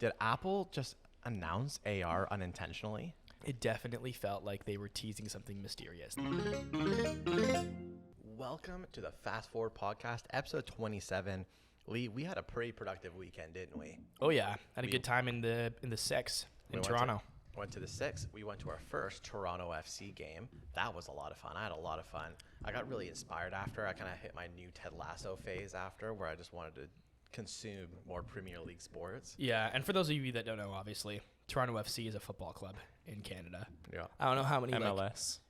Did Apple just announce AR unintentionally? It definitely felt like they were teasing something mysterious. Welcome to the Fast Forward Podcast, episode 27. Lee, we had a pretty productive weekend, didn't we? Oh yeah, had a good time in the six in Toronto. Went to the six. We went to our first Toronto FC game. That was a lot of fun. I had a lot of fun. I got really inspired after. I kind of hit my new Ted Lasso phase after, where I just wanted to consume more Premier League sports. Yeah, and for those of you that don't know, obviously, Toronto FC is a football club in Canada. Yeah. I don't know how many MLS.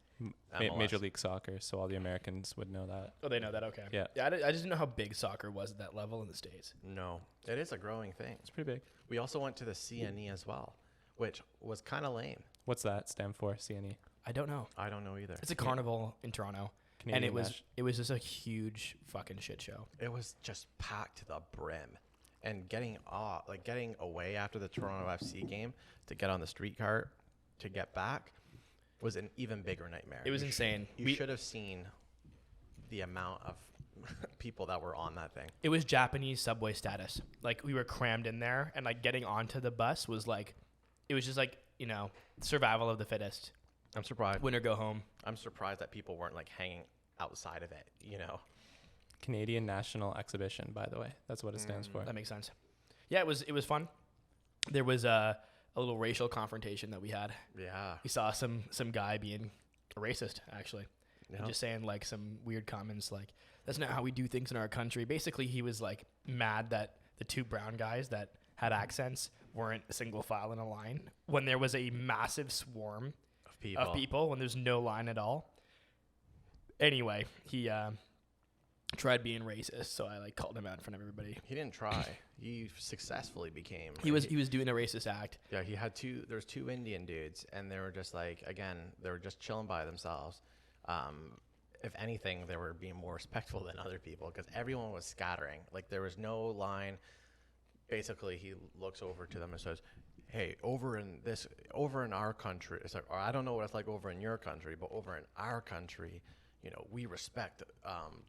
MLS. Major League Soccer, so all the Americans would know that. Oh, they know that? Okay. Yeah. I just didn't know how big soccer was at that level in the States. No, it is a growing thing. It's pretty big. We also went to the CNE as well, which was kind of lame. What's that stand for, CNE? I don't know. I don't know either. It's a carnival in Toronto. Canadian and match. it was just a huge fucking shit show. It was just packed to the brim. And getting away after the Toronto FC game to get on the streetcar to get back was an even bigger nightmare. It was insane. You should have seen the amount of people that were on that thing. It was Japanese subway status. Like, we were crammed in there, and like getting onto the bus was like, it was just like, you know, survival of the fittest. I'm surprised. Win or go home. I'm surprised that people weren't like hanging outside of it, you know. Canadian National Exhibition, by the way. That's what it stands for. That makes sense. Yeah, it was fun. There was a little racial confrontation that we had. Yeah. We saw some guy being a racist, actually. Yeah. And just saying like some weird comments like, that's not how we do things in our country. Basically, he was like mad that the two brown guys that had accents weren't single file in a line when there was a massive swarm of people when there's no line at all. Anyway, he tried being racist, so I like called him out in front of everybody. He didn't try. He successfully became. He was doing a racist act. Yeah, he had there's two Indian dudes, and they were just like, again, they were just chilling by themselves. If anything, they were being more respectful than other people because everyone was scattering. Like, there was no line. Basically, he looks over to them and says, hey, over in our country, it's like, or I don't know what it's like over in your country, but over in our country, you know, we respect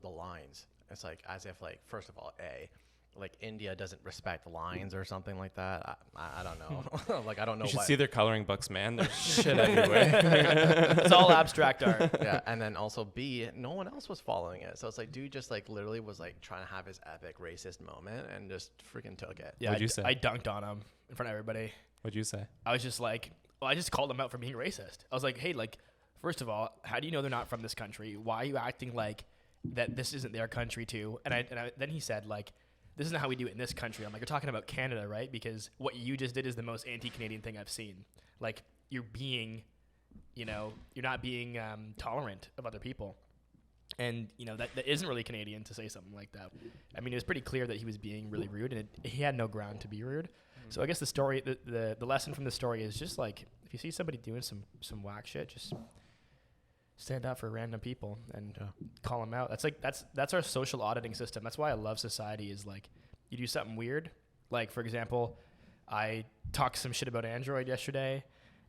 the lines. It's like, as if, like, first of all, like India doesn't respect lines or something like that. I don't know. Like, I don't know. You should what. see their coloring books, man. There's shit everywhere. It's all abstract art. Yeah, and then also B, no one else was following it. So it's like, dude just like literally was like trying to have his epic racist moment and just freaking took it. Yeah, What'd you say? I dunked on him in front of everybody. What'd you say? I was just like, well, I just called him out for being racist. I was like, hey, like, first of all, how do you know they're not from this country? Why are you acting like that this isn't their country too? And then he said, like, this isn't how we do it in this country. I'm like, you're talking about Canada, right? Because what you just did is the most anti-Canadian thing I've seen. Like, you're not being tolerant of other people. And, you know, that isn't really Canadian to say something like that. I mean, it was pretty clear that he was being really rude, and he had no ground to be rude. So I guess the story, the lesson from the story is just like, if you see somebody doing some whack shit, just stand up for random people and call them out. That's our social auditing system. That's why I love society is like, you do something weird. Like, for example, I talked some shit about Android yesterday,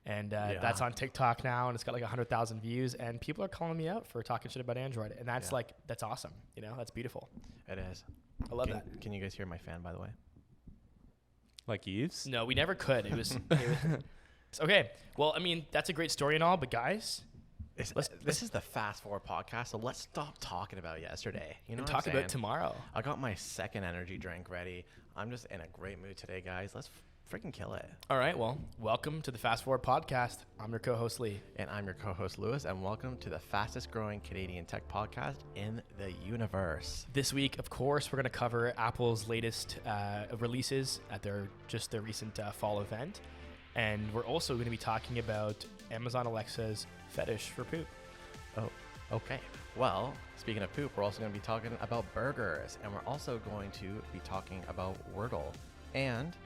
and that's on TikTok now, and it's got like 100,000 views, and people are calling me out for talking shit about Android. And that's that's awesome. You know, that's beautiful. It is. I love that. Can you guys hear my fan, by the way? Like Eves? No, we never could. It was okay. Well, I mean, that's a great story and all, but guys, This is the Fast Forward podcast, so let's stop talking about yesterday. You know, and talk about tomorrow. I got my second energy drink ready. I'm just in a great mood today, guys. Let's freaking kill it. All right, well, welcome to the Fast Forward podcast. I'm your co-host Lee, and I'm your co-host Lewis, and welcome to the fastest-growing Canadian tech podcast in the universe. This week, of course, we're going to cover Apple's latest releases at their recent fall event, and we're also going to be talking about Amazon Alexa's fetish for poop. Oh, okay. Well, speaking of poop, we're also going to be talking about burgers, and we're also going to be talking about Wordle. And,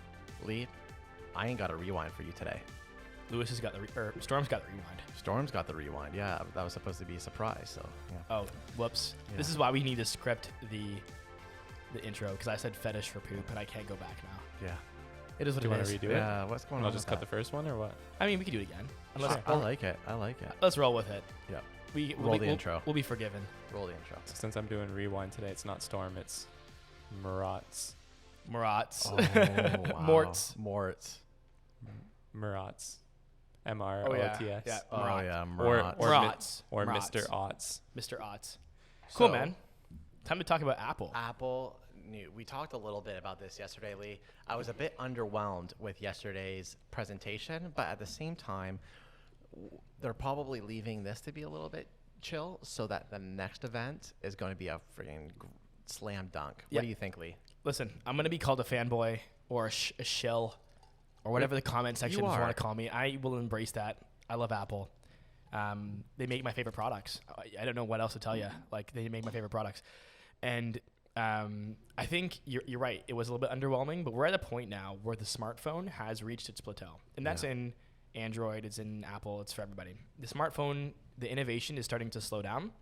Lee, I ain't got a rewind for you today. Lewis has got Storm's got the rewind. Storm's got the rewind, yeah. That was supposed to be a surprise, so, yeah. Oh, whoops. Yeah. This is why we need to script the intro, because I said fetish for poop, and I can't go back now. Yeah. It is what Do you it want is. to redo it? Yeah, what's going on? I'll just cut the first one or what? I mean, we can do it again. I like it. Let's roll with it. Yeah. We'll Roll the intro. We'll be forgiven. Roll the intro. So since I'm doing rewind today, it's not Storm, it's Marat's. Morats. Oh, wow. Morts. Morts. Murats. MROTS. Yeah. Oh Murat. yeah, Or Morats. Morats. Or Morats. Mr. Otts. Mr. Otts. Cool, So- man. Time to talk about Apple. Apple, we talked a little bit about this yesterday, Lee. I was a bit underwhelmed with yesterday's presentation, but at the same time, they're probably leaving this to be a little bit chill so that the next event is going to be a freaking slam dunk. Yeah. What do you think, Lee? Listen, I'm going to be called a fanboy or a shill or whatever the comment sections are. want to call me. I will embrace that. I love Apple. They make my favorite products. I don't know what else to tell you. Like, they make my favorite products. And I think you're right. It was a little bit underwhelming, but we're at a point now where the smartphone has reached its plateau. And that's in Android, it's in Apple, it's for everybody. The smartphone, the innovation is starting to slow down.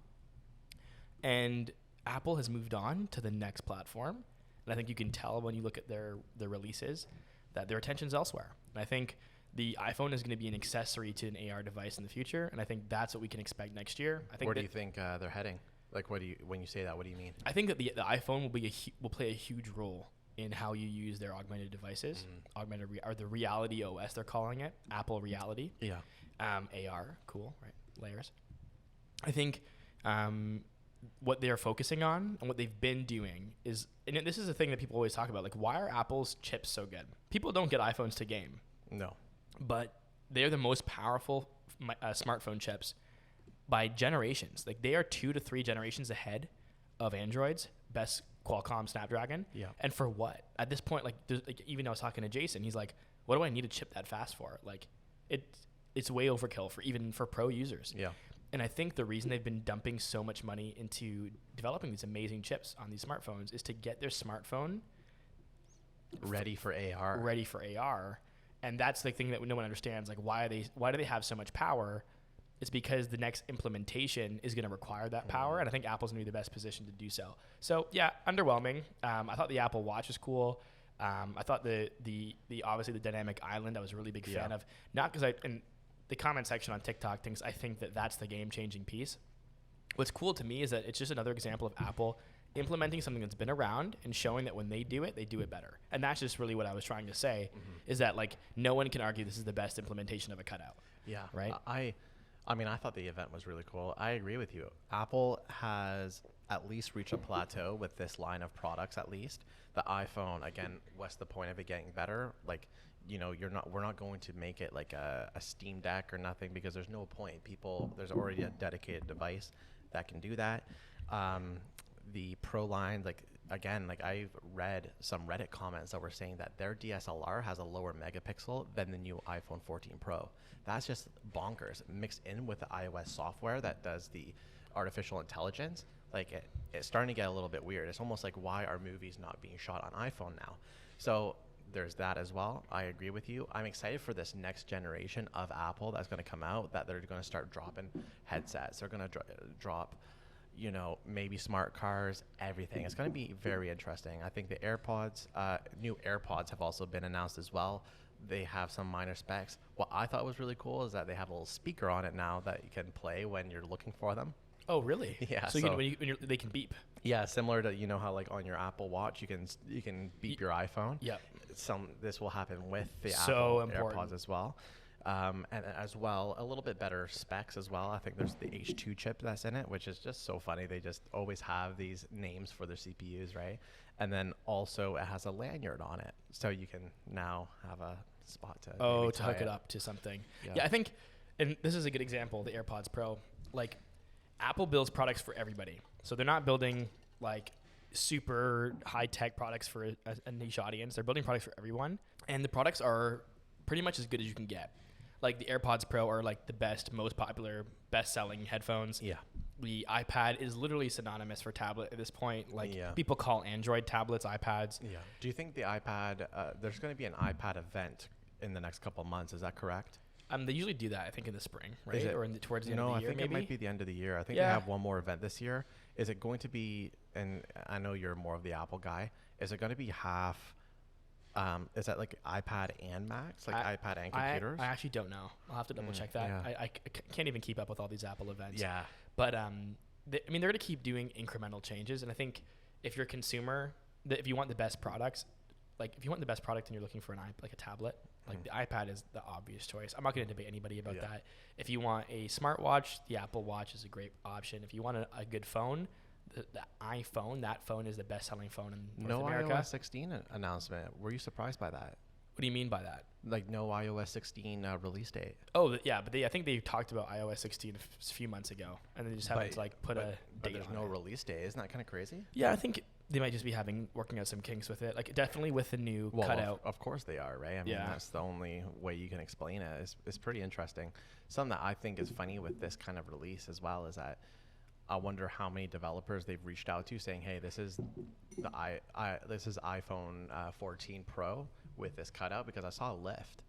And Apple has moved on to the next platform. And I think you can tell when you look at their releases that their attention's elsewhere. And I think the iPhone is going to be an accessory to an AR device in the future. And I think that's what we can expect next year. I think Where do you think they're heading? Like, when you say that, what do you mean? I think that the iPhone will play a huge role in how you use their augmented devices, or the Reality OS they're calling it, Apple Reality. Yeah. AR, cool, right? Layers. I think what they're focusing on and what they've been doing is, and this is a thing that people always talk about, like, why are Apple's chips so good? People don't get iPhones to game, No. but they're the most powerful smartphone chips by generations. Like, they are 2 to 3 generations ahead of Android's best Qualcomm Snapdragon. Yeah. And for what? At this point, like even I was talking to Jason, he's like, what do I need a chip that fast for? Like, it's way overkill for pro users. Yeah. And I think the reason they've been dumping so much money into developing these amazing chips on these smartphones is to get their smartphone Ready for AR. ready for AR. And that's the thing that no one understands. Like, why do they have so much power? It's because the next implementation is going to require that power, and I think Apple's going to be the best position to do so. So yeah, underwhelming. I thought the Apple Watch was cool. I thought the obviously the dynamic island I was a really big fan of. Not because in the comment section on TikTok thinks I think that that's the game-changing piece. What's cool to me is that it's just another example of Apple implementing something that's been around and showing that when they do it better. And that's just really what I was trying to say, is that, like, no one can argue this is the best implementation of a cutout. Yeah. Right? I mean, I thought the event was really cool. I agree with you. Apple has at least reached a plateau with this line of products, at least. The iPhone, again, what's the point of it getting better? Like, we're not going to make it like a Steam Deck or nothing, because there's no point. There's already a dedicated device that can do that. The Pro line, I've read some Reddit comments that were saying that their DSLR has a lower megapixel than the new iPhone 14 Pro. That's just bonkers. Mixed in with the iOS software that does the artificial intelligence, like it's starting to get a little bit weird. It's almost like, why are movies not being shot on iPhone now? So there's that as well. I agree with you. I'm excited for this next generation of Apple that's going to come out, that they're going to start dropping headsets. They're going to drop maybe smart cars, everything. It's going to be very interesting. I think the new AirPods have also been announced as well. They have some minor specs. What I thought was really cool is that they have a little speaker on it now that you can play when you're looking for them. Oh, really? Yeah. So, they can beep. Yeah, similar to how, like, on your Apple Watch you can beep your iPhone. Yep. This will happen with the So Apple important. AirPods as well. And as well, a little bit better specs as well. I think there's the H2 chip that's in it, which is just so funny. They just always have these names for their CPUs, right? And then also it has a lanyard on it, so you can now have a spot to to hook it up to something. Yeah, I think, and this is a good example, the AirPods Pro. Like, Apple builds products for everybody, so they're not building like super high tech products for a niche audience. They're building products for everyone, and the products are pretty much as good as you can get. Like, the AirPods Pro are like the best, most popular, best-selling headphones. Yeah. The iPad is literally synonymous for tablet at this point. Like, Yeah. people call Android tablets iPads. Yeah. Do you think the iPad? There's going to be an iPad event in the next couple of months. Is that correct? They usually do that, I think, in the spring, right? Is it? Or towards the end of the No, I year, think maybe? it might be the end of the year. I think Yeah. they have one more event this year. Is it going to be? And I know you're more of the Apple guy. Is it going to be half? Is that like iPad and Macs, like iPad and computers? I actually don't know. I'll have to double check that. yeah. I can't even keep up with all these Apple events. Yeah. But they're going to keep doing incremental changes, and I think if you're a consumer, if you want the best products, like if you want the best product and you're looking for like a tablet, like the iPad is the obvious choice. I'm not going to debate anybody about that. If you want a smartwatch, the Apple Watch is a great option. If you want a good phone, the iPhone, that phone is the best-selling phone in North America. No iOS 16 announcement. Were you surprised by that? What do you mean by that? Like no iOS 16 release date. Oh, yeah, but I think they talked about iOS 16 a few months ago, and they just haven't like put a date but there's on no it. release date. Isn't that kind of crazy? Yeah, I think they might just be working out some kinks with it. Like definitely with the new cutout. Of course they are, right? I mean, that's the only way you can explain it. It's pretty interesting. Something that I think is funny with this kind of release as well is that I wonder how many developers they've reached out to saying, "Hey, this is this is iPhone 14 Pro with this cutout," because I saw a Lyft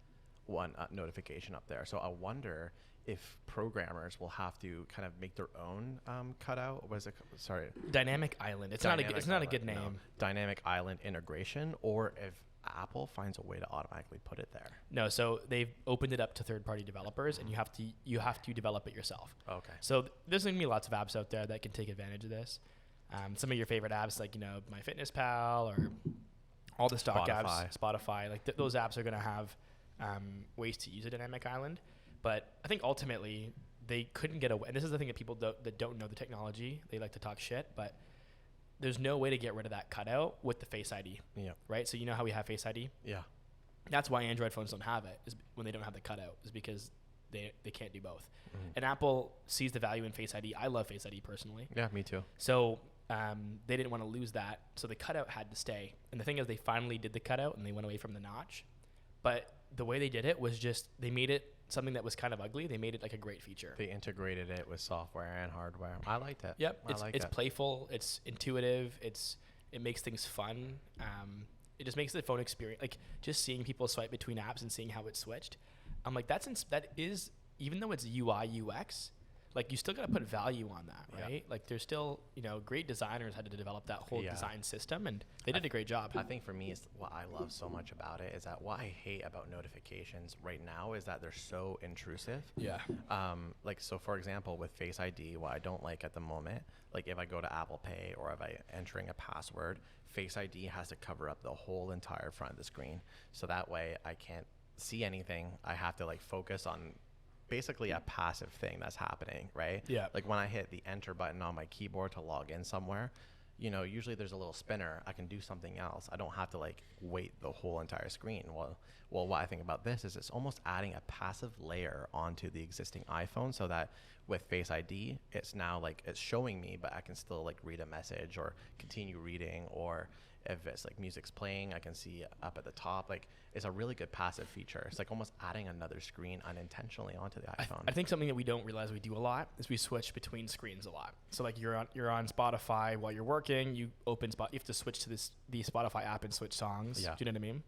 one notification up there. So I wonder if programmers will have to kind of make their own cutout. What is it? Sorry, Dynamic Island. It's not a good name. No. Dynamic Island integration, or if Apple finds a way to automatically put it there. No, so they've opened it up to third-party developers, and you have to develop it yourself. Okay. So there's going to be lots of apps out there that can take advantage of this. Some of your favorite apps, like MyFitnessPal or all the stock apps, Spotify, like those apps are going to have ways to use a dynamic island. But I think ultimately they couldn't get away. And this is the thing that people that don't know the technology, they like to talk shit, but there's no way to get rid of that cutout with the Face ID. Yeah. Right? So you know how we have Face ID? Yeah. That's why Android phones don't have it, is when they don't have the cutout, is because they can't do both. Mm-hmm. And Apple sees the value in Face ID. I love Face ID personally. Yeah, me too. So they didn't want to lose that. So the cutout had to stay. And the thing is, they finally did the cutout and they went away from the notch. But the way they did it was just, they made it something that was kind of ugly. They made it like a great feature. They integrated it with software and hardware. I liked it. Yep. It's playful. It's intuitive. It makes things fun. It just makes the phone experience, like just seeing people swipe between apps and seeing how it's switched. I'm like, that is, even though it's UI, UX, like you still got to put value on that, right? Like there's still, great designers had to develop that whole design system, and they did a great job. I think for me, it's what I love so much about it is that what I hate about notifications right now is that they're so intrusive. Yeah. So for example, with Face ID, what I don't like at the moment, like if I go to Apple Pay or if I entering a password, Face ID has to cover up the whole entire front of the screen. So that way I can't see anything. I have to like focus on basically a passive thing that's happening, right? Yeah. Like when I hit the enter button on my keyboard to log in somewhere, usually there's a little spinner. I can do something else. I don't have to like wait the whole entire screen. Well, what I think about this is it's almost adding a passive layer onto the existing iPhone so that with Face ID, it's now like it's showing me, but I can still like read a message or continue reading, or if it's like music's playing, I can see up at the top. Like it's a really good passive feature. It's like almost adding another screen unintentionally onto the iPhone. I think something that we don't realize we do a lot is we switch between screens a lot. So like you're on Spotify while you're working, you have to switch to the Spotify app and switch songs. Yeah. Do you know what I mean?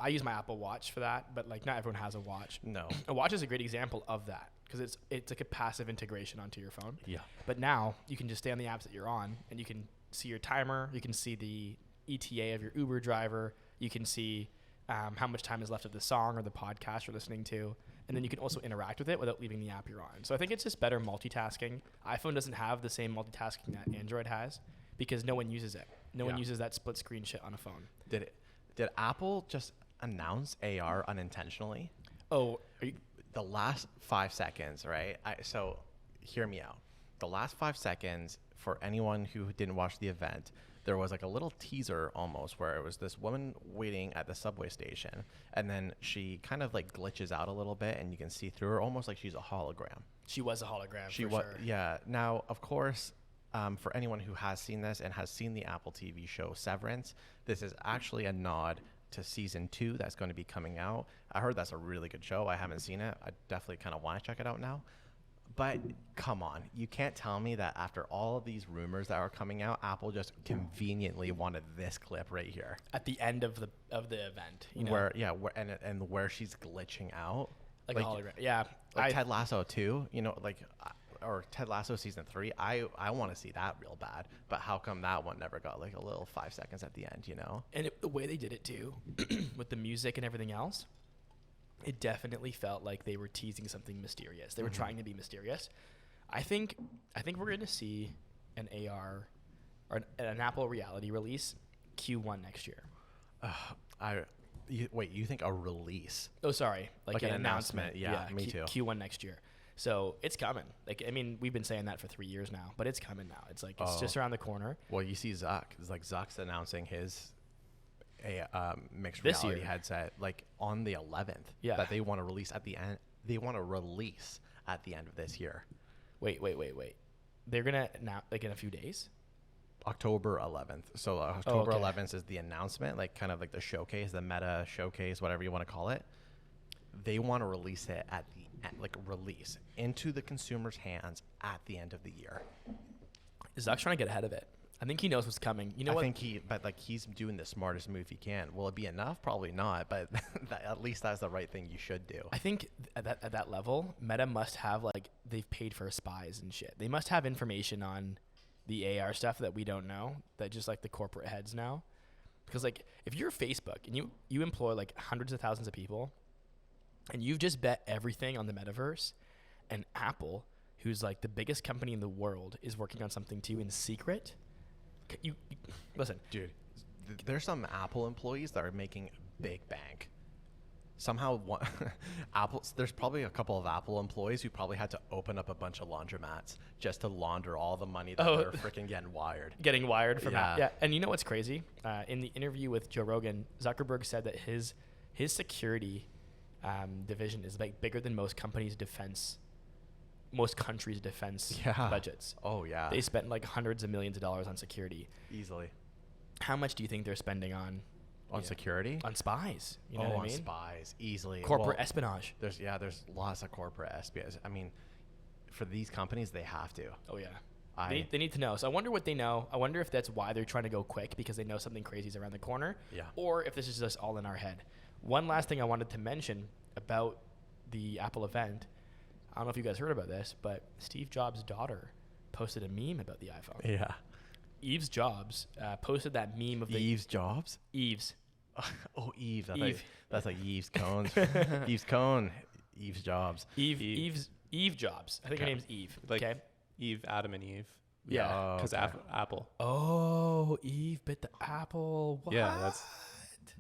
I use my Apple Watch for that, but like not everyone has a watch. No. A watch is a great example of that because it's like a passive integration onto your phone. Yeah. But now you can just stay on the apps that you're on, and you can see your timer. You can see the ETA of your Uber driver. You can see how much time is left of the song or the podcast you're listening to. And then you can also interact with it without leaving the app you're on. So I think it's just better multitasking. iPhone doesn't have the same multitasking that Android has because no one uses it. No one uses that split screen shit on a phone. Did Apple just announce AR unintentionally? Oh, The last 5 seconds, right? So hear me out. The last 5 seconds, for anyone who didn't watch the event, there was like a little teaser almost where it was this woman waiting at the subway station, and then she kind of like glitches out a little bit and you can see through her almost like she's a hologram. She was a hologram. She was, yeah. Now, of course, for anyone who has seen this and has seen the Apple TV show Severance, this is actually a nod to season 2 that's going to be coming out. I heard that's a really good show. I haven't seen it. I definitely kind of want to check it out now. But come on, you can't tell me that after all of these rumors that are coming out, Apple just conveniently wanted this clip right here at the end of the event, where she's glitching out like a hologram. Yeah, like Ted Lasso 2, or Ted Lasso season 3. I want to see that real bad, but how come that one never got like a little 5 seconds at the end? And the way they did it too, with the music and everything else. It definitely felt like they were teasing something mysterious. They were trying to be mysterious. I think we're going to see an AR or an Apple Reality release Q1 next year. Wait, you think a release? Oh, sorry. Like an announcement. Yeah, me too. Q1 next year. So it's coming. Like, I mean, we've been saying that for 3 years now, but it's coming now. It's like, it's just around the corner. Well, you see Zuck. It's like Zuck's announcing his mixed This reality year. headset like on the 11th. Yeah. That they want to release at the end. They want to release at the end of this year. Wait. They're going to, now, like, in a few days? October 11th. So October okay. 11th is the announcement, like kind of like the showcase, the meta showcase, whatever you want to call it. They want to release it at the end, like release into the consumer's hands at the end of the year. Zuck's trying to get ahead of it. I think he knows what's coming. You know I what? think he's doing the smartest move he can. Will it be enough? Probably not, but at least that's the right thing you should do. I think at that level, Meta must have, like, they've paid for spies and shit. They must have information on the AR stuff that we don't know, that just, like, the corporate heads know. Because, like, if you're Facebook and you employ, like, hundreds of thousands of people, and you've just bet everything on the metaverse, and Apple, who's, like, the biggest company in the world, is working on something too in secret, you listen. Dude, there's some Apple employees that are making big bank. Somehow, there's probably a couple of Apple employees who probably had to open up a bunch of laundromats just to launder all the money that they're freaking getting wired from yeah. Yeah, and you know what's crazy? In the interview with Joe Rogan, Zuckerberg said that his security division is, like, bigger than most countries' defense budgets. Oh yeah, they spent like hundreds of millions of dollars on security easily. How much do you think they're spending on security? On spies. You know what I mean? On spies, easily. Corporate espionage. There's lots of corporate espionage. I mean, for these companies, they have to. Oh yeah. They need to know. So I wonder what they know. I wonder if that's why they're trying to go quick, because they know something crazy is around the corner. Yeah. Or if this is just all in our head. One last thing I wanted to mention about the Apple event. I don't know if you guys heard about this, but Steve Jobs' daughter posted a meme about the iPhone. Yeah. Eves Jobs posted that meme of the... Eves Jobs? Eves. Oh, Eve. Eve. That's like Eves Cones. Eves Cone. Eves Jobs. Eve Jobs. I think her name's Eve. Like okay. Eve, Adam and Eve. Yeah. Because Apple. Oh, Eve bit the apple. What? Yeah, that's...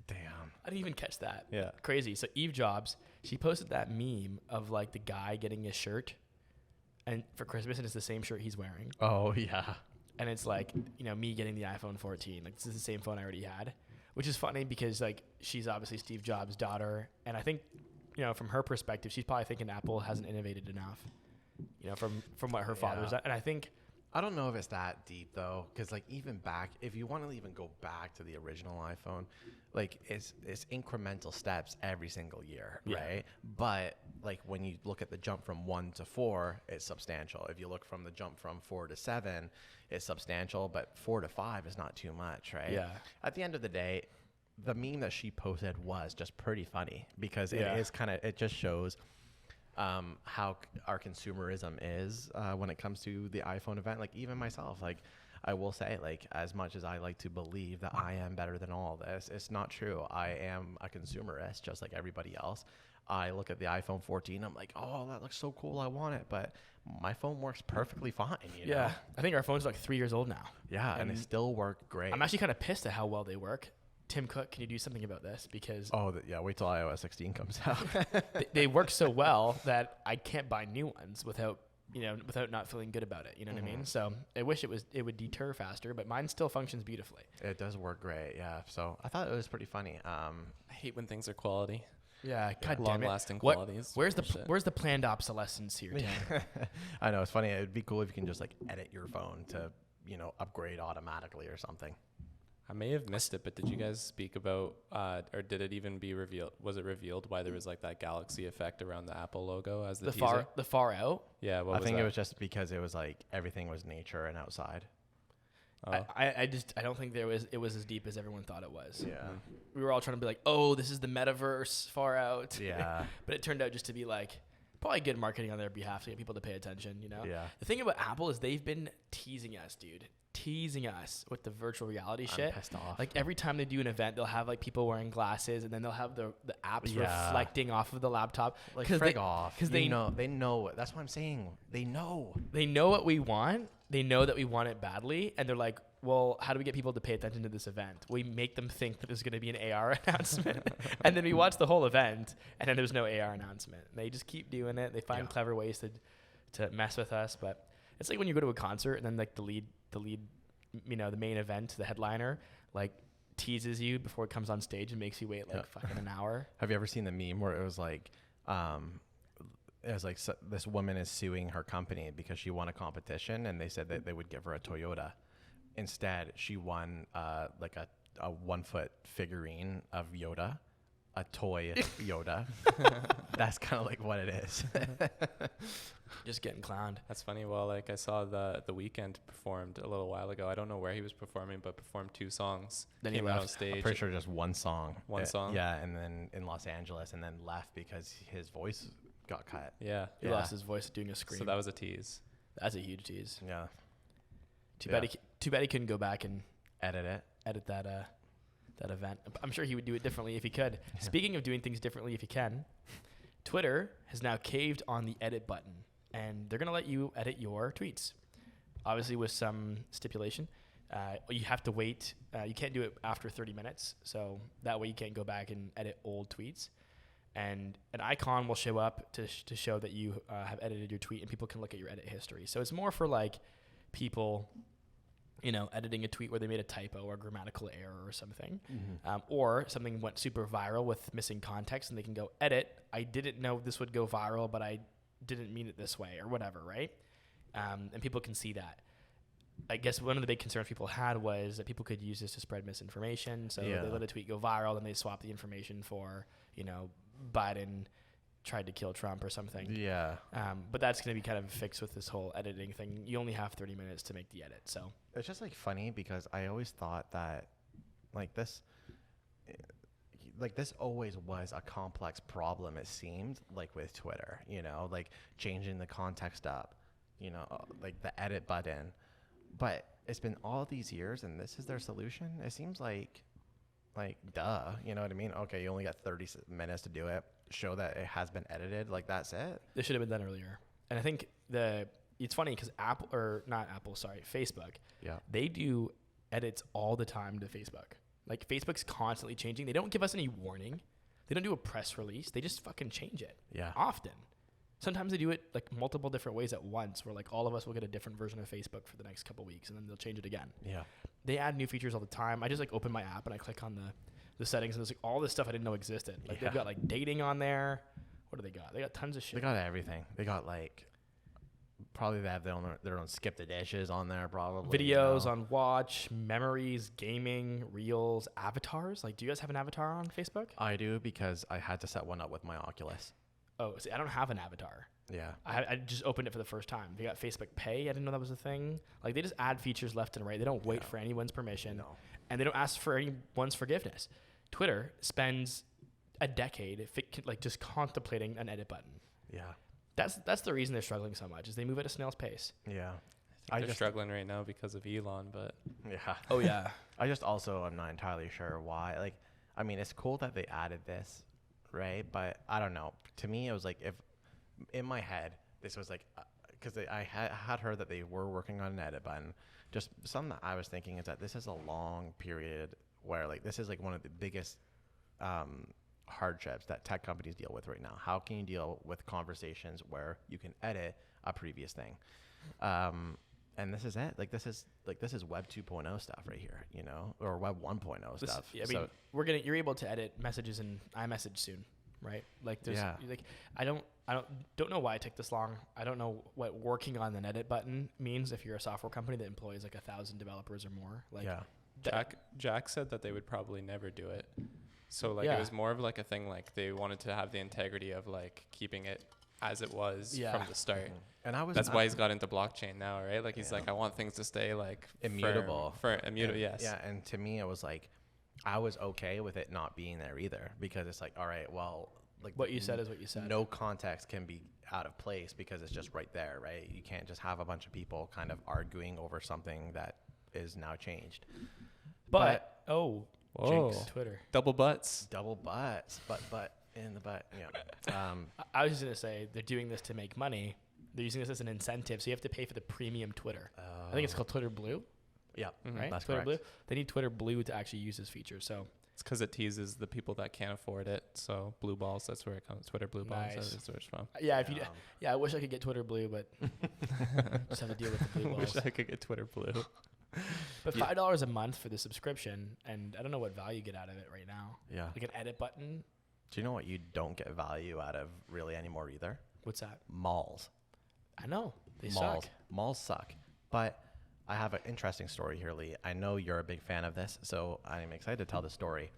Damn. I didn't even catch that. Yeah. Crazy. So Eve Jobs, she posted that meme of, like, the guy getting a shirt, and for Christmas, and it's the same shirt he's wearing. Oh yeah. And it's like, you know, me getting the iPhone 14. Like, this is the same phone I already had, which is funny because, like, she's obviously Steve Jobs' daughter, and I think, you know, from her perspective, she's probably thinking Apple hasn't innovated enough, you know, from what her father's done. And I think... I don't know if it's that deep though, because like even back, if you want to even go back to the original iPhone, like it's incremental steps every single year, right? But like when you look at the jump from 1 to 4, it's substantial. If you look from the jump from 4 to 7, it's substantial, but 4 to 5 is not too much, right? Yeah. At the end of the day, the meme that she posted was just pretty funny because it just shows how our consumerism is when it comes to the iPhone event. Like even myself, like I will say, like as much as I like to believe that I am better than all this, it's not true. I am a consumerist just like everybody else. I look at the iPhone 14, I'm like, oh, that looks so cool, I want it, but my phone works perfectly fine. You know? I think our phones are like 3 years old now. Yeah, and they still work great. I'm actually kind of pissed at how well they work. Tim Cook, can you do something about this? Because wait till iOS 16 comes out. they work so well that I can't buy new ones without not feeling good about it. You know what I mean? So I wish it would deter faster, but mine still functions beautifully. It does work great, yeah. So I thought it was pretty funny. I hate when things are quality. Yeah, God damn it. Long-lasting qualities. Where's the planned obsolescence here, Tim? I know, it's funny. It'd be cool if you can just like edit your phone to, upgrade automatically or something. I may have missed it, but did you guys speak about, or did it even be revealed? Was it revealed why there was like that galaxy effect around the Apple logo as the teaser? The far out? Yeah, I think it was just because it was like everything was nature and outside. Oh. I don't think it was as deep as everyone thought it was. Yeah. We were all trying to be like, oh, this is the metaverse far out. Yeah. But it turned out just to be like probably good marketing on their behalf to get people to pay attention, you know? Yeah. The thing about Apple is they've been teasing us, dude. Teasing us with the virtual reality shit. I'm pissed off. Like every time they do an event, they'll have like people wearing glasses, and then they'll have the apps reflecting off of the laptop. Like frig off. Because they know. That's what I'm saying. They know. They know what we want. they know that we want it badly, and they're like, well, how do we get people to pay attention to this event? We make them think that there's going to be an AR announcement, and then we watch the whole event, and then there's no AR announcement. They just keep doing it. They find clever ways to mess with us, but it's like when you go to a concert and then like the lead, you know, the main event, the headliner, like teases you before it comes on stage and makes you wait like fucking an hour. Have you ever seen the meme where it was like, this woman is suing her company because she won a competition and they said that they would give her a Toyota. Instead, she won like a 1 foot figurine of Yoda, a toy Yoda. That's kind of like what it is. Just getting clowned. That's funny. Well, like I saw the Weeknd performed a little while ago. I don't know where he was performing, but performed 2 songs. Then he came out on left. stage. I'm pretty sure just one song. One song? Yeah, and then in Los Angeles, and then left because his voice got cut. Yeah. He lost his voice doing a scream. So that was a tease. That's a huge tease. Yeah. Too bad he couldn't go back and Edit that event. I'm sure he would do it differently if he could. Speaking of doing things differently if he can, Twitter has now caved on the edit button, and they're going to let you edit your tweets. Obviously with some stipulation. You have to wait. You can't do it after 30 minutes, so that way you can't go back and edit old tweets. And an icon will show up to show that you have edited your tweet, and people can look at your edit history. So it's more for like people, you know, editing a tweet where they made a typo or grammatical error or something, or something went super viral with missing context, and they can go edit. I didn't know this would go viral, but I didn't mean it this way, or whatever, right? And people can see that. I guess one of the big concerns people had was that people could use this to spread misinformation. So they let a tweet go viral, and they swap the information for, you know, Biden tried to kill Trump or something. Yeah. But that's going to be kind of fixed with this whole editing thing. You only have 30 minutes to make the edit. So It's just like funny because I always thought that like this always was a complex problem. It seemed like with Twitter, you know, like changing the context up, you know, like the edit button. But it's been all these years and this is their solution. It seems like duh, you know what I mean? Okay, you only got 30 minutes to do it. Show that it has been edited. Like that's it. This should have been done earlier. And I think it's funny because Facebook, they do edits all the time to Facebook. Like Facebook's constantly changing. They don't give us any warning. They don't do a press release. They just fucking change it. Yeah. Often. Sometimes they do it like multiple different ways at once, where like all of us will get a different version of Facebook for the next couple weeks, and then they'll change it again. Yeah. They add new features all the time. I just like open my app and I click on the settings, and there's like all this stuff I didn't know existed. Like they've got like dating on there. What do they got? They got tons of shit. They got everything. They got like probably they have their own skip the dishes on there probably. Videos on watch, memories, gaming, reels, avatars. Like, do you guys have an avatar on Facebook? I do because I had to set one up with my Oculus. Oh, see, I don't have an avatar. Yeah. I just opened it for the first time. They got Facebook Pay. I didn't know that was a thing. Like, they just add features left and right. They don't wait for anyone's permission. No. And they don't ask for anyone's forgiveness. Twitter spends a decade like just contemplating an edit button. Yeah. That's the reason they're struggling so much, is they move at a snail's pace. Yeah. They're struggling right now because of Elon, but Yeah. Oh, yeah. I just also am not entirely sure why. Like, I mean, it's cool that they added this, right? But I don't know. To me, it was like if in my head, this was like, because I had heard that they were working on an edit button. Just something that I was thinking is that this is a long period where like this is like one of the biggest hardships that tech companies deal with right now. How can you deal with conversations where you can edit a previous thing? And this is it. Like this is Web 2.0 stuff right here, you know, or Web 1.0 stuff. I mean, you're able to edit messages in iMessage soon, right? Like there's like I don't know why it took this long. I don't know what working on an edit button means if you're a software company that employs like 1,000 developers or more. Like Jack said that they would probably never do it. So like it was more of like a thing like they wanted to have the integrity of like keeping it as it was from the start. And that's why he's got into blockchain now, right? Like he's like, I want things to stay like immutable. Immutable, yes. Yeah, and to me it was like I was okay with it not being there either, because it's like, all right, well, like what you said is what you said. No context can be out of place because it's just right there, right? You can't just have a bunch of people kind of arguing over something that is now changed. But whoa. Jinx, Twitter. Double butts, butt in the butt. Yeah. I was just gonna say they're doing this to make money, they're using this as an incentive. So you have to pay for the premium Twitter. I think it's called Twitter Blue. Yeah, right. That's Twitter correct. Blue. They need Twitter Blue to actually use this feature. So It's because it teases the people that can't afford it. So blue balls, that's where it comes. Twitter blue balls, Nice. that's where it's from. I wish I could get Twitter Blue, but just have to deal with the blue I balls. wish I could get Twitter blue. But $5 a month for the subscription, and I don't know what value you get out of it right now. Yeah. Like an edit button. Do you know what you don't get value out of really anymore either? What's that? Malls. I know they Malls. suck. Malls suck. But I have an interesting story here, Lee. I know you're a big fan of this, so I'm excited to tell the story.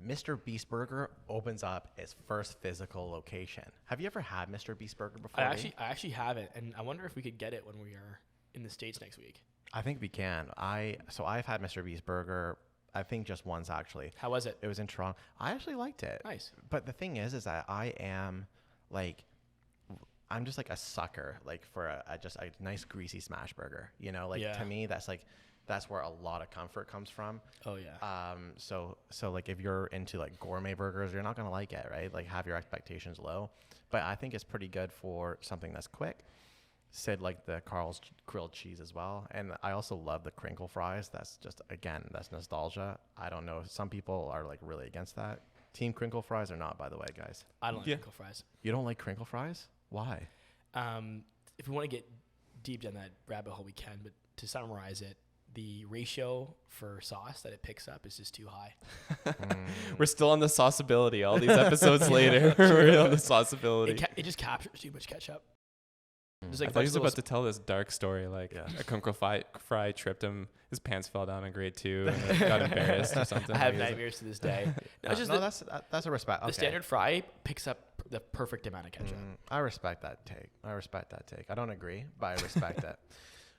Mr.Beast Burger opens up its first physical location. Have you ever had Mr.Beast Burger before? I actually have it, and I wonder if we could get it when we are in the States next week. I think we can. I've had Mr.Beast Burger, I think just once actually. How was it? It was in Toronto. I actually liked it. Nice. But the thing is that I'm just like a sucker, like for a nice greasy smash burger. You know, like to me, that's where a lot of comfort comes from. Oh yeah. So like if you're into like gourmet burgers, you're not gonna like it, right? Like have your expectations low. But I think it's pretty good for something that's quick. Sid like the Carl's grilled cheese as well, and I also love the crinkle fries. That's just that's nostalgia. I don't know. Some people are like really against that. Team crinkle fries or not, by the way, guys. I don't like crinkle fries. You don't like crinkle fries? Why? If we want to get deep down that rabbit hole, we can. But to summarize it, the ratio for sauce that it picks up is just too high. We're still on the sauceability. All these episodes later, we're on the sauceability. It just captures too much ketchup. I thought he was about to tell this dark story, like a crinkle fry tripped him, his pants fell down in grade 2, and got embarrassed or something. I have nightmares to this day. That's a respect. The standard fry picks up the perfect amount of ketchup. I respect that take. I don't agree, but I respect it.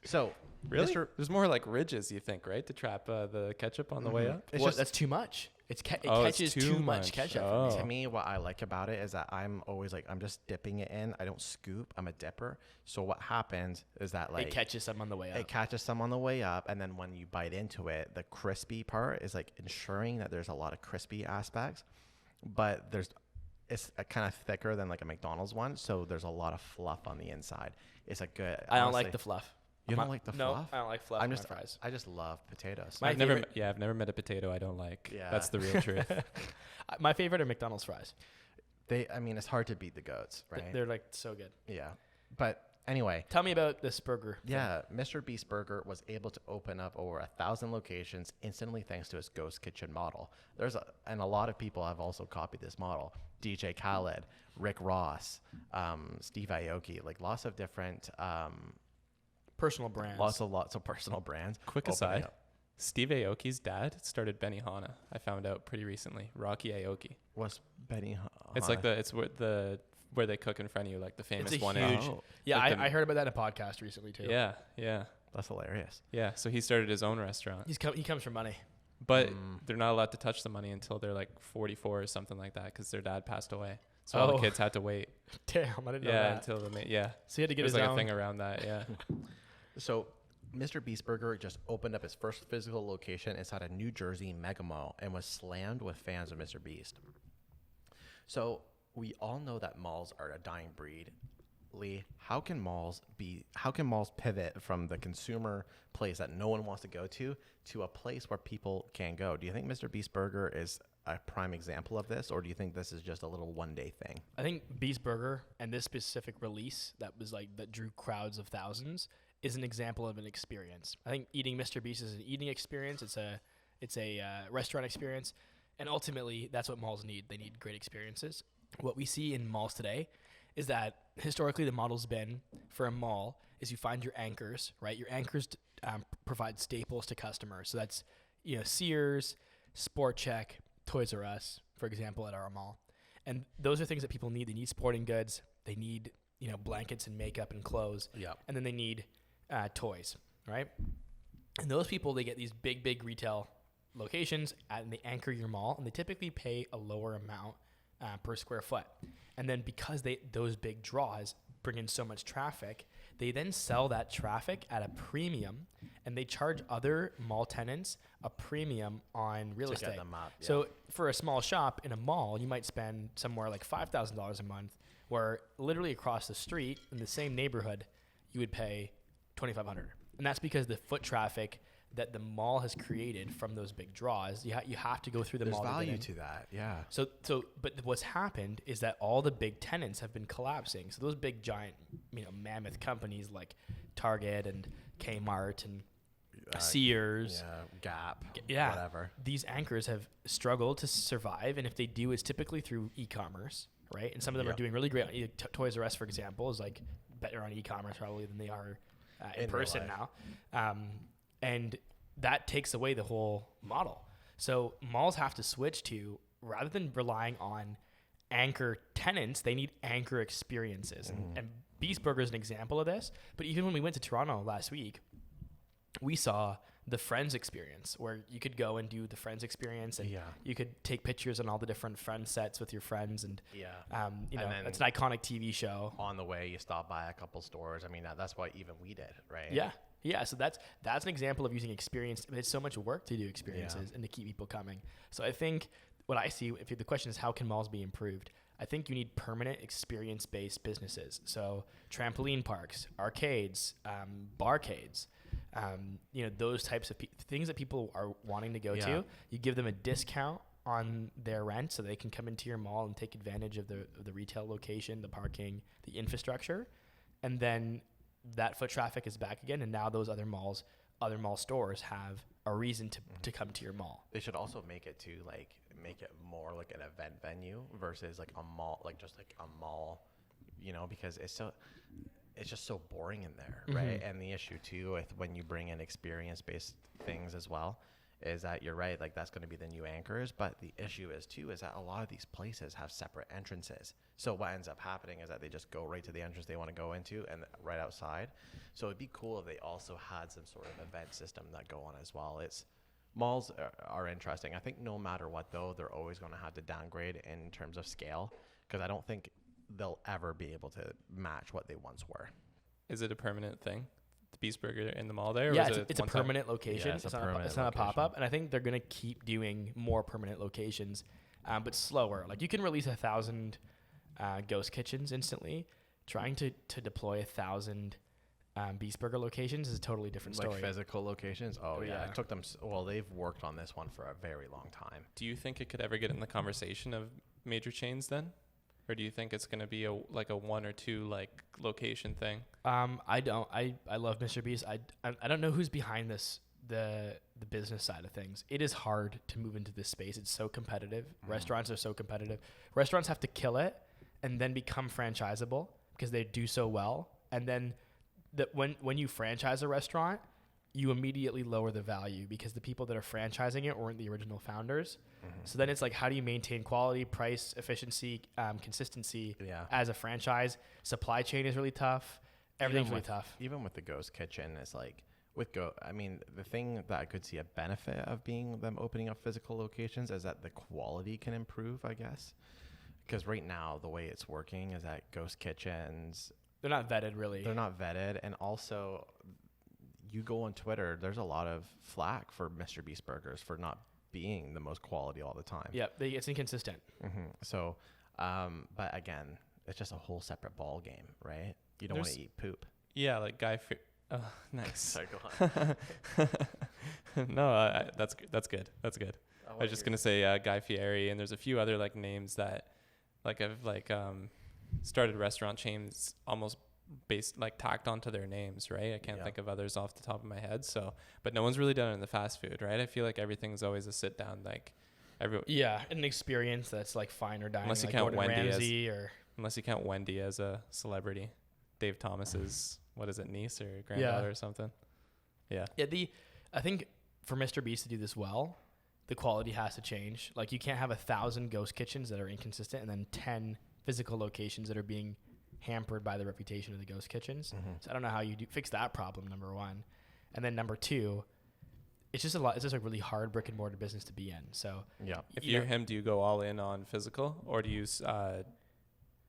So, really, there's more like ridges, you think, right, to trap the ketchup on the way up? That's too much. It catches too much ketchup. To me, what I like about it is that I'm always like, I'm just dipping it in. I don't scoop. I'm a dipper. So what happens is that like it catches some on the way up. It catches some on the way up, and then when you bite into it, the crispy part is like ensuring that there's a lot of crispy aspects, but it's kind of thicker than like a McDonald's one, so there's a lot of fluff on the inside. It's a good. I don't like the fluff. You don't like the fluff? No, I don't like fluff on my fries. I just love potatoes. I've never met a potato I don't like. Yeah. That's the real truth. My favorite are McDonald's fries. It's hard to beat the goats, right? They're like so good. Yeah. But anyway. Tell me about this burger. Yeah. Mr.Beast Burger was able to open up over 1,000 locations instantly thanks to its ghost kitchen model. And a lot of people have also copied this model. DJ Khaled, Rick Ross, Steve Aoki, like lots of different, personal brands. Lots of personal brands. Quick aside, Steve Aoki's dad started Benihana. I found out pretty recently. Rocky Aoki. What's Benihana? It's like where they cook in front of you, like the famous one. Yeah, I heard about that in a podcast recently too. Yeah. That's hilarious. Yeah, so he started his own restaurant. He comes from money. But they're not allowed to touch the money until they're like 44 or something like that because their dad passed away. So all the kids had to wait. Damn, I didn't know that. Until So he had to get his own. There's like a thing around that, yeah. So Mr.Beast Burger just opened up its first physical location inside a New Jersey mega mall and was slammed with fans of Mr.Beast. So we all know that malls are a dying breed. Lee, how can malls pivot from the consumer place that no one wants to go to a place where people can go? Do you think Mr.Beast Burger is a prime example of this, or do you think this is just a little one-day thing? I think Beast Burger and this specific release that drew crowds of thousands is an example of an experience. I think eating Mr. Beast is an eating experience. It's a restaurant experience, and ultimately that's what malls need. They need great experiences. What we see in malls today is that historically the model's been for a mall is you find your anchors, right? Your anchors provide staples to customers. So that's Sears, Sport Chek, Toys R Us, for example, at our mall. And those are things that people need. They need sporting goods. They need blankets and makeup and clothes. Yeah. And then they need toys, right? And those people, they get these big retail locations and they anchor your mall, and they typically pay a lower amount per square foot. And then because those big draws bring in so much traffic, they then sell that traffic at a premium, and they charge other mall tenants a premium on real estate. Get them up, yeah. So for a small shop in a mall, you might spend somewhere like $5,000 a month, where literally across the street in the same neighborhood, you would pay $2,500. And that's because the foot traffic that the mall has created from those big draws, you have to go through the There's mall. There's value to that, yeah. But what's happened is that all the big tenants have been collapsing. So those big giant, mammoth companies like Target and Kmart and Sears, Gap, yeah, whatever. These anchors have struggled to survive, and if they do, it's typically through e-commerce, right? And some of them are doing really great. Toys R Us, for example, is like better on e-commerce probably than they are in person now. And that takes away the whole model. So malls have to switch to, rather than relying on anchor tenants, they need anchor experiences. And Beast Burger is an example of this. But even when we went to Toronto last week, we saw the Friends experience, where you could go and do the Friends experience, and you could take pictures on all the different Friends sets with your friends. And it's an iconic TV show. On the way, you stop by a couple stores. I mean, that's what even we did, right? Yeah, so that's an example of using experience. But it's so much work to do experiences and to keep people coming. So I think what I see, if the question is how can malls be improved, I think you need permanent experience-based businesses. So trampoline parks, arcades, barcades, those types of things that people are wanting to go to. You give them a discount on their rent so they can come into your mall and take advantage of the retail location, the parking, the infrastructure, and then that foot traffic is back again, and now those other mall stores have a reason to come to your mall. They should also make it more like an event venue versus like a mall, like just like a mall, because it's just so boring in there, right? And the issue too with when you bring in experience-based things as well is that you're right, like that's going to be the new anchors, but the issue is that a lot of these places have separate entrances. So what ends up happening is that they just go right to the entrance they want to go into and right outside. So it'd be cool if they also had some sort of event system that go on as well. Malls are interesting. I think no matter what though, they're always going to have to downgrade in terms of scale, because I don't think they'll ever be able to match what they once were. Is it a permanent thing? The Beast Burger in the mall there? Yeah, it's a permanent location. Yeah, it's not a pop-up. And I think they're going to keep doing more permanent locations, but slower. Like you can release 1,000 ghost kitchens instantly. Trying to deploy 1,000 Beast Burger locations is a totally different story. Like physical locations? Oh, yeah. It took them... they've worked on this one for a very long time. Do you think it could ever get in the conversation of major chains then? Or do you think it's going to be a one or two location thing? I don't. I love Mr.Beast. I don't know who's behind this, the business side of things. It is hard to move into this space. It's so competitive. Restaurants are so competitive. Restaurants have to kill it and then become franchisable because they do so well. And then when you franchise a restaurant, you immediately lower the value because the people that are franchising it weren't the original founders. So then it's like, how do you maintain quality, price, efficiency, consistency as a franchise? Supply chain is really tough. Everything's really tough. Even with the ghost kitchen, it's like the thing that I could see a benefit of being them opening up physical locations is that the quality can improve, I guess. Because right now, the way it's working is that ghost kitchens, they're not vetted really. They're not vetted. And also, you go on Twitter, there's a lot of flack for Mr.Beast burgers for not being the most quality all the time. Yeah, it's inconsistent. So, but again, it's just a whole separate ball game, right? You don't want to eat poop. Yeah, like oh, nice. Sorry, go on. No, that's good. That's good. I was just gonna say Guy Fieri, and there's a few other names that have started restaurant chains almost based tacked onto their names, right? I can't think of others off the top of my head. So, but no one's really done it in the fast food, right? I feel like everything's always a sit down, an experience that's finer dining, unless you count Wendy unless you count Wendy as a celebrity. Dave Thomas's niece or granddaughter or something. Yeah. I think for Mr.Beast to do this well, the quality has to change. You can't have 1,000 ghost kitchens that are inconsistent and then 10 physical locations that are being hampered by the reputation of the ghost kitchens. So I don't know how you fix that problem, number one. And then number two, it's just a really hard brick and mortar business to be in. So if you're him, do you go all in on physical, or do you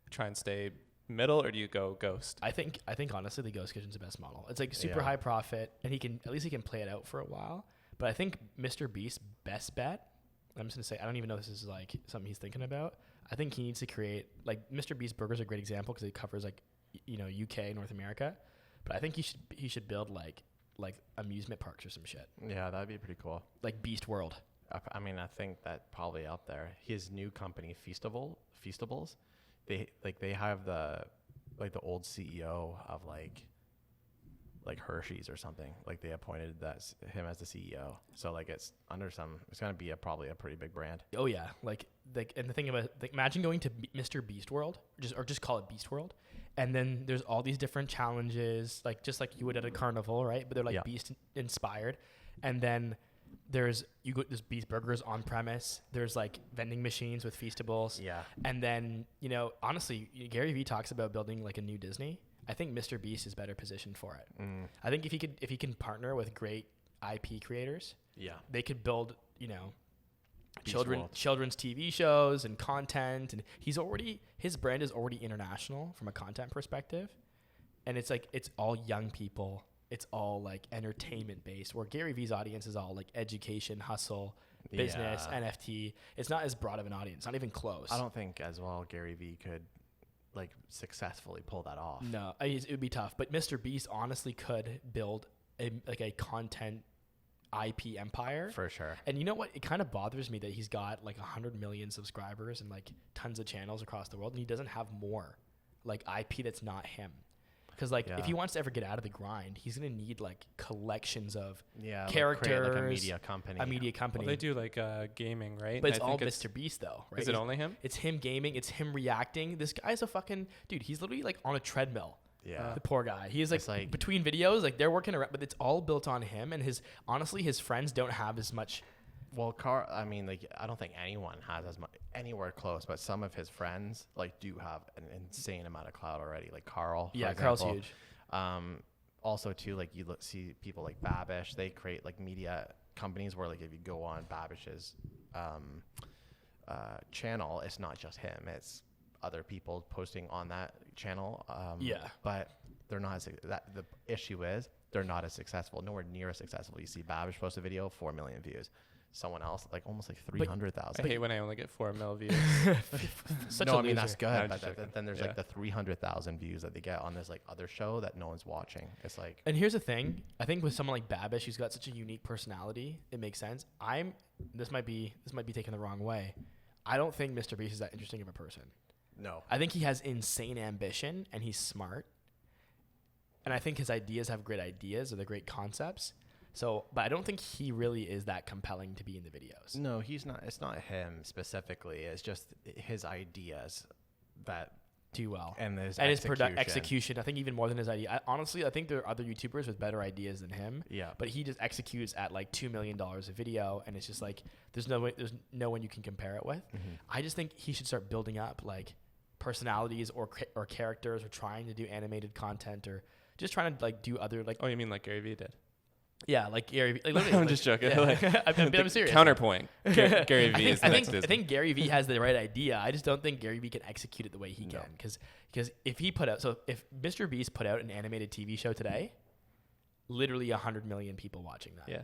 try and stay middle, or do you go Ghost? I think honestly the Ghost Kitchen's the best model. It's like super Yeah. high profit, and he can play it out for a while. But I think Mr. Beast's best bet, I'm just gonna say, I don't even know if this is like something he's thinking about. I think he needs to create, like, Mr. Beast Burger's a great example because it covers like UK, North America. But I think he should build like amusement parks or some shit, Yeah, that'd be pretty cool. like Beast World. I mean, I think that probably up there. His new company, Feastables, they have the old CEO of like Hershey's or something. Like they appointed him as the CEO. So like it's gonna be probably a pretty big brand. Oh yeah, and the thing about, like, imagine going to Mr. Beast World, or just call it Beast World, and then there's all these different challenges, like just like you would at a carnival, right? But they're like Beast inspired, and then there's Beast Burgers on premise. There's like vending machines with Feastables. Yeah. And then honestly, Gary Vee talks about building like a new Disney. I think Mr. Beast is better positioned for it. I think if he can partner with great IP creators, they could build children's TV shows and content, and his brand is already international from a content perspective, and it's like it's all young people, it's all like entertainment based, where Gary Vee's audience is all like education, hustle, business, NFT. It's not as broad of an audience, not even close. I don't think as well Gary Vee could like successfully pull that off. No, it would be tough. But Mr. Beast honestly could build a content IP empire For sure. And you know what? It kind of bothers me that he's got like 100 million subscribers and like tons of channels across the world, and he doesn't have more like IP that's not him. Because like if he wants to ever get out of the grind, he's gonna need like collections of characters, like a media company. Well, they do like gaming, right? But it's all Mr. Beast though, right? Is it only him? It's him gaming. It's him reacting. This guy's a fucking dude. He's literally like on a treadmill. Yeah. The poor guy. He is like between videos, like they're working around, but it's all built on him. And his friends don't have as much. Well, I mean, like, I don't think anyone has as much anywhere close, but some of his friends like do have an insane amount of clout already. Like Carl. Yeah, for Carl's example. huge. Also, too, like you see people like Babish. They create like media companies where, like, if you go on Babish's channel, it's not just him; it's other people posting on that channel. But they're not as the issue is they're not as successful, nowhere near as successful. You see Babish post a video, 4 million views. Someone else like almost like 300,000. I hate when I only get 4 mil views. I mean that's good. No, But then there's like the 300,000 views that they get on this like other show that no one's watching. It's like. And here's the thing: I think with someone like Babish, who's got such a unique personality, it makes sense. This might be taken the wrong way. I don't think Mr. Beast is that interesting of a person. No. I think he has insane ambition and he's smart. And I think his ideas have great ideas or they're great concepts. So, but I don't think he really is that compelling to be in the videos. No, he's not. It's not him specifically. It's just his ideas that do well. And his execution. I think even more than his idea. Honestly, I think there are other YouTubers with better ideas than him. Yeah. But he just executes at like $2 million a video, and it's just like there's no one you can compare it with. Mm-hmm. I just think he should start building up like personalities or characters, or trying to do animated content, or just trying to like do other like. Oh, you mean like Gary Vee did? Yeah, like Gary Vee. Like, I'm just joking. Yeah. Like, I'm serious. Counterpoint. Gary Vee is the next Disney. I think Gary Vee has the right idea. I just don't think Gary Vee can execute it the way he can. Because if Mr. Beast put out an animated TV show today, literally 100 million people watching that. Yeah.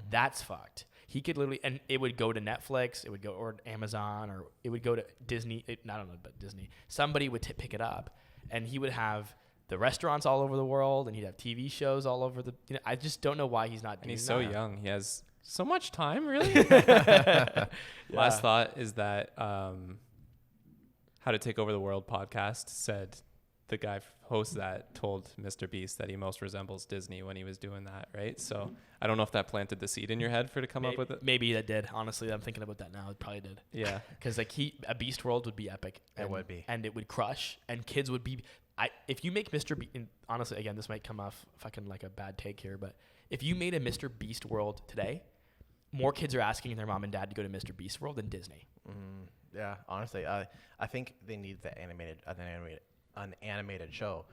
That's fucked. He could literally, and it would go to Netflix, it would go, or Amazon, or it would go to Disney. I don't know about Disney. Somebody would pick it up, and he would have the restaurants all over the world, and he'd have TV shows all over the. I just don't know why he's not doing that. And he's so young. He has so much time, really. Last thought is that How to Take Over the World podcast said the guy host that told Mr. Beast that he most resembles Disney when he was doing that, right? So I don't know if that planted the seed in your head to come up with it. Maybe that did. Honestly, I'm thinking about that now. It probably did. Yeah. Because like a Beast World would be epic. It would be. And it would crush, and kids would be. If you make Mr. Beast, honestly, again, this might come off fucking like a bad take here, but if you made a Mr. Beast world today, more kids are asking their mom and dad to go to Mr. Beast world than Disney. Yeah, honestly, I think they need an animated show.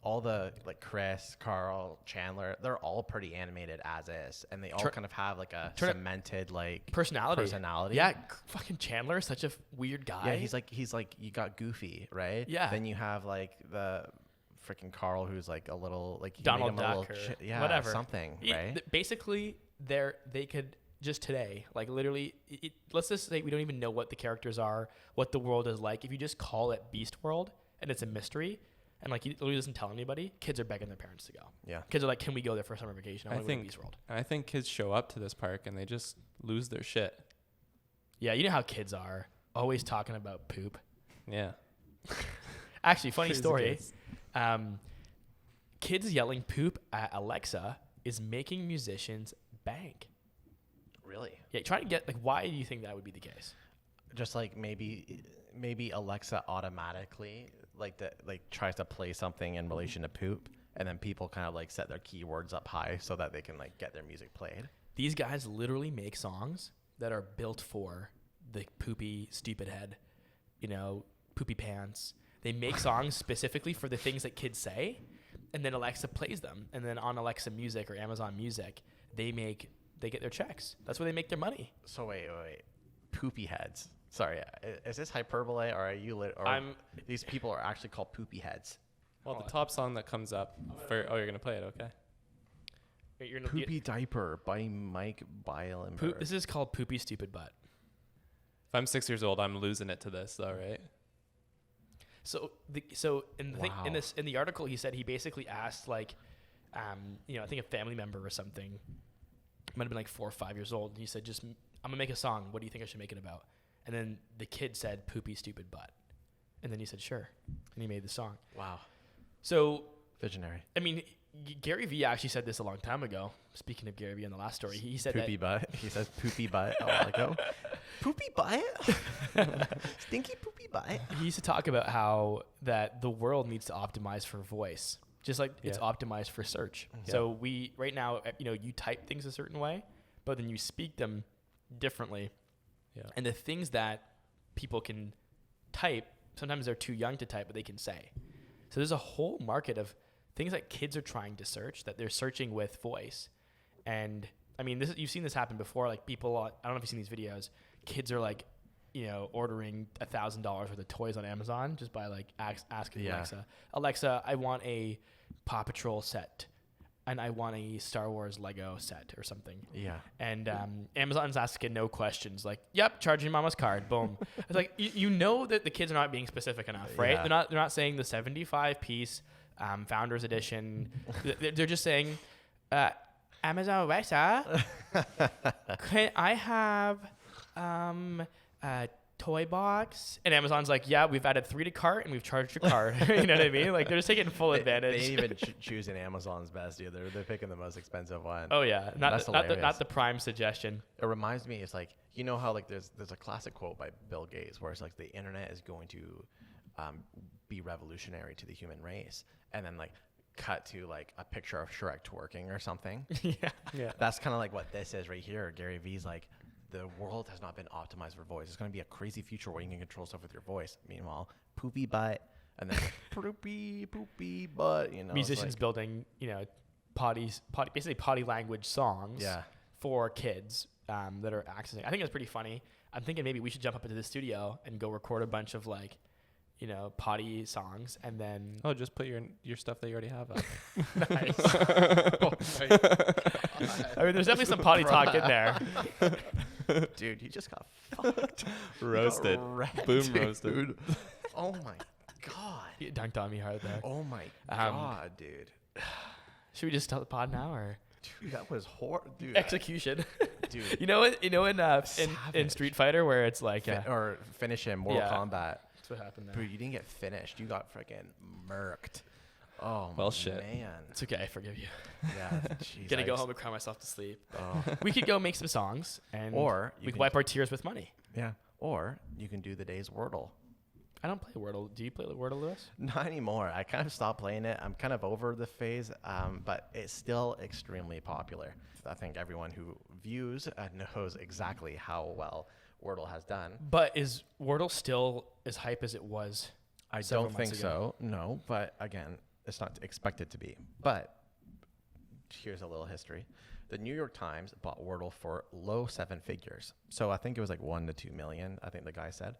all the like Chris, Carl, Chandler, they're all pretty animated as is, and they all kind of have like a cemented like personality. Yeah, fucking Chandler is such a weird guy. Yeah, he's like you got Goofy, right? Yeah. Then you have like the freaking Carl, who's like a little like Donald Duck or whatever, something, right? Basically, they could just today, like literally, let's just say we don't even know what the characters are, what the world is like. If you just call it Beast World and it's a mystery, and like he literally doesn't tell anybody, kids are begging their parents to go. Yeah, kids are like, "Can we go there for summer vacation? I want to go to Beast World." I think kids show up to this park and they just lose their shit. Yeah, you know how kids are, always talking about poop. Yeah. Actually, funny story. Kids yelling poop at Alexa is making musicians bank. Really? Yeah, trying to get like, why do you think that would be the case? Just like maybe Alexa automatically tries to play something in relation to poop, and then people kind of like set their keywords up high so that they can like get their music played. These guys literally make songs that are built for the poopy stupid head, poopy pants. They make songs specifically for the things that kids say, and then Alexa plays them. And then on Alexa Music or Amazon Music, they get their checks. That's where they make their money. So wait. Poopy heads. Sorry, is this hyperbole, or are you these people are actually called poopy heads? Well, the top song that comes up you're going to play it, okay? Wait, Poopy Diaper by Mike Beilenberg. This is called Poopy Stupid Butt. If I'm 6 years old, I'm losing it to this though, right? So in the article, he said he basically asked like, I think a family member or something, might have been like 4 or 5 years old. And he said, I'm gonna make a song. What do you think I should make it about? And then the kid said, "Poopy stupid butt." And then he said, "Sure." And he made the song. Wow. So visionary. I mean, Gary Vee actually said this a long time ago. Speaking of Gary Vee in the last story, he said poopy butt. He says poopy butt a while ago. Poopy butt? Stinky poopy butt? He used to talk about how that the world needs to optimize for voice, just like it's optimized for search. Yeah. So we right now, you type things a certain way, but then you speak them differently. Yeah. And the things that people can type, sometimes they're too young to type, but they can say. So there's a whole market of things that kids are trying to search that they're searching with voice. And I mean, you've seen this happen before. Like people, I don't know if you've seen these videos. Kids are like, ordering $1,000 worth of toys on Amazon just by like asking Alexa, I want a Paw Patrol set. And I want a Star Wars Lego set or something. Yeah. And Amazon's asking no questions. Like, yep, charging mama's card. Boom. It's like, that the kids are not being specific enough, right? Yeah. They're not saying the 75-piece Founders Edition. They're just saying, Amazon Alexa, can I have a toy box? And Amazon's like, yeah, we've added 3 to cart and we've charged your card. You know what I mean? Like they're just taking full advantage. They ain't even choosing Amazon's best either. They're picking the most expensive one. Oh yeah, not the prime suggestion. It reminds me, it's like, how like there's a classic quote by Bill Gates where it's like the internet is going to be revolutionary to the human race, and then like cut to like a picture of Shrek twerking or something. Yeah. That's kind of like what this is right here. Gary Vee's like, the world has not been optimized for voice. It's going to be a crazy future where you can control stuff with your voice. Meanwhile, poopy butt, and then poopy butt. Musicians building, basically potty language songs for kids that are accessing. I think it's pretty funny. I'm thinking maybe we should jump up into the studio and go record a bunch of like, potty songs, and then just put your stuff that you already have up. Nice. Oh my God. I mean, there's definitely some potty talk in there. Dude, you just got fucked. Roasted. Boom, roasted. Dude. Oh my God. You dunked on me hard there. Oh my God, dude. Should we just start the pod now, or? Dude, that was horrible. Dude. Execution. Dude. In Street Fighter where it's like or finish him Mortal Kombat. That's what happened there. Dude, you didn't get finished. You got freaking murked. Oh, well, shit. Man. It's okay. I forgive you. Yeah. Geez, Gonna go home and cry myself to sleep. Oh. We could go make some songs, and we could wipe our tears with money. Yeah. Or you can do the day's Wordle. I don't play Wordle. Do you play Wordle, Lewis? Not anymore. I kind of stopped playing it. I'm kind of over the phase, but it's still extremely popular. I think everyone who views knows exactly how well Wordle has done. But is Wordle still as hype as it was? I don't think so. No, but again, it's not expected to be. But here's a little history. The New York Times bought Wordle for low 7 figures. So I think it was like 1 to 2 million, I think the guy said.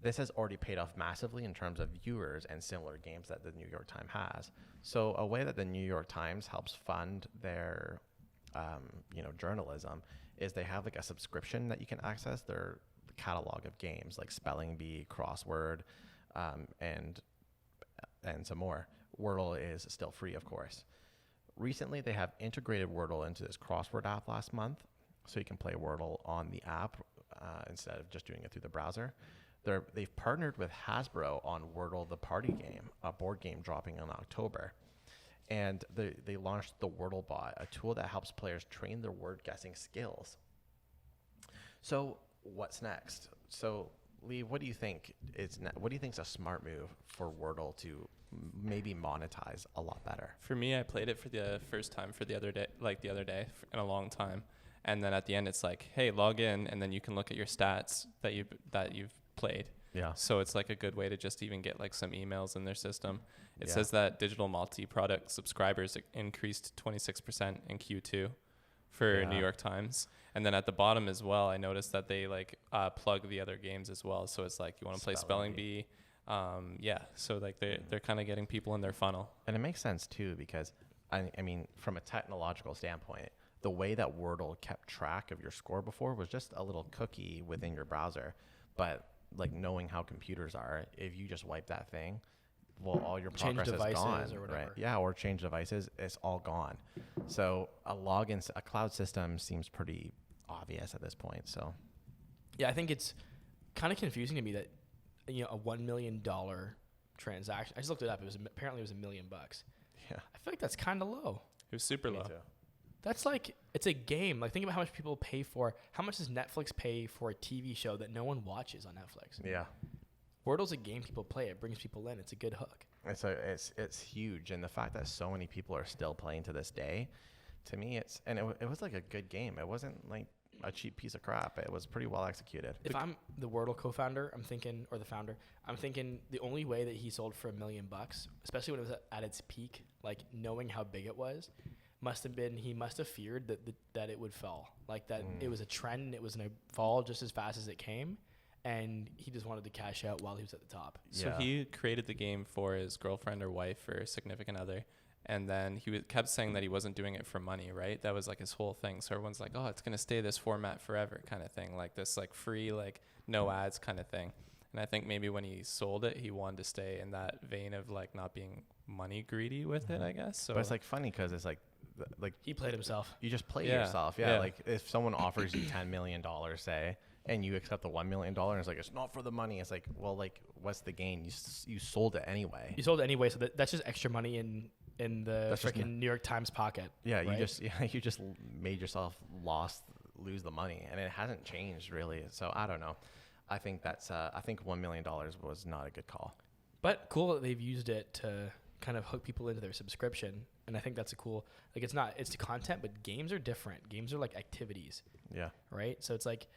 This has already paid off massively in terms of viewers and similar games that the New York Times has. So a way that the New York Times helps fund their, journalism is they have like a subscription that you can access their catalog of games like Spelling Bee, Crossword, and some more. Wordle is still free, of course. Recently, they have integrated Wordle into this crossword app last month, so you can play Wordle on the app instead of just doing it through the browser. They've partnered with Hasbro on Wordle the Party Game, a board game dropping in October. And they launched the Wordle Bot, a tool that helps players train their word guessing skills. So what's next? So Lee, what do you think is a smart move for Wordle to maybe monetize a lot better? For me, I played it for the first time the other day in a long time. And then at the end, it's like, hey, log in, and then you can look at your stats that you've played. Yeah. So it's like a good way to just even get like some emails in their system. It says that digital multi-product subscribers increased 26% in Q2 for New York Times. And then at the bottom as well, I noticed that they like plug the other games as well. So it's like you want to play Spelling Bee. So like they're kind of getting people in their funnel. And it makes sense too, because I mean, from a technological standpoint, the way that Wordle kept track of your score before was just a little cookie within your browser. But like knowing how computers are, if you just wipe that thing, well, all your progress is gone, or whatever. right? Yeah, or change devices, it's all gone. So a cloud system seems pretty obvious at this point. So, yeah, I think it's kind of confusing to me that a $1 million transaction. I just looked it up. Apparently it was $1 million. Yeah, I feel like that's kind of low. It was super low. too. That's like, it's a game. Like, think about how much people pay for. How much does Netflix pay for a TV show that no one watches on Netflix? Yeah. Wordle's a game people play. It brings people in. It's a good hook. It's huge, and the fact that so many people are still playing to this day, to me, it was like a good game. It wasn't like a cheap piece of crap. It was pretty well executed. If I'm the Wordle co-founder, or the founder, I'm thinking the only way that he sold for $1 million, especially when it was at its peak, like knowing how big it was, he must have feared that it would fall, like that it was a trend and it was going to fall just as fast as it came. And he just wanted to cash out while he was at the top. So he created the game for his girlfriend or wife or significant other. And then he kept saying that he wasn't doing it for money, right? That was like his whole thing. So everyone's like, oh, it's going to stay this format forever kind of thing. Like this like free, like no ads kind of thing. And I think maybe when he sold it, he wanted to stay in that vein of like not being money greedy with it, I guess. So but it's like funny because it's like he played himself. You just play yourself. Yeah. Like if someone offers you $10 million, say, and you accept the $1 million, it's like, it's not for the money. It's like, well, like, what's the gain? You sold it anyway. You sold it anyway, so that's just extra money in the freaking New York Times pocket. Yeah, right? you just made yourself lose the money, and it hasn't changed really. So I don't know. I think I think $1 million was not a good call. But cool that they've used it to kind of hook people into their subscription, and I think that's it's the content, but games are different. Games are like activities. Yeah. Right. So it's like,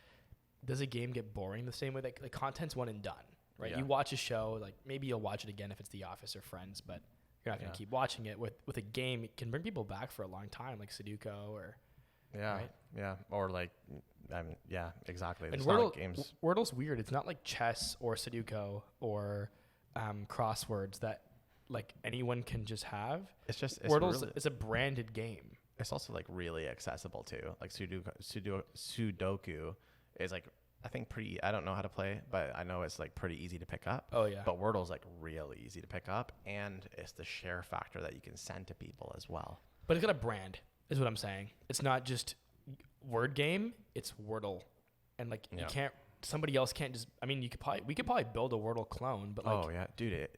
does a game get boring the same way that like content's one and done, right? Yeah. You watch a show, like maybe you'll watch it again if it's The Office or Friends, but you're not going to keep watching it. With a game, it can bring people back for a long time, like Sudoku or or like exactly. And it's not like games. Wordle's weird. It's not like chess or Sudoku or crosswords that like anyone can just have. Wordle's it's a branded game. It's also like really accessible too. Like Sudoku is like, I think I don't know how to play, but I know it's like pretty easy to pick up. Oh yeah. But Wordle's like really easy to pick up, and it's the share factor that you can send to people as well. But it's got a brand, is what I'm saying. It's not just word game, it's Wordle. And like somebody else can't just, I mean, we could probably build a Wordle clone, but like, oh yeah, dude,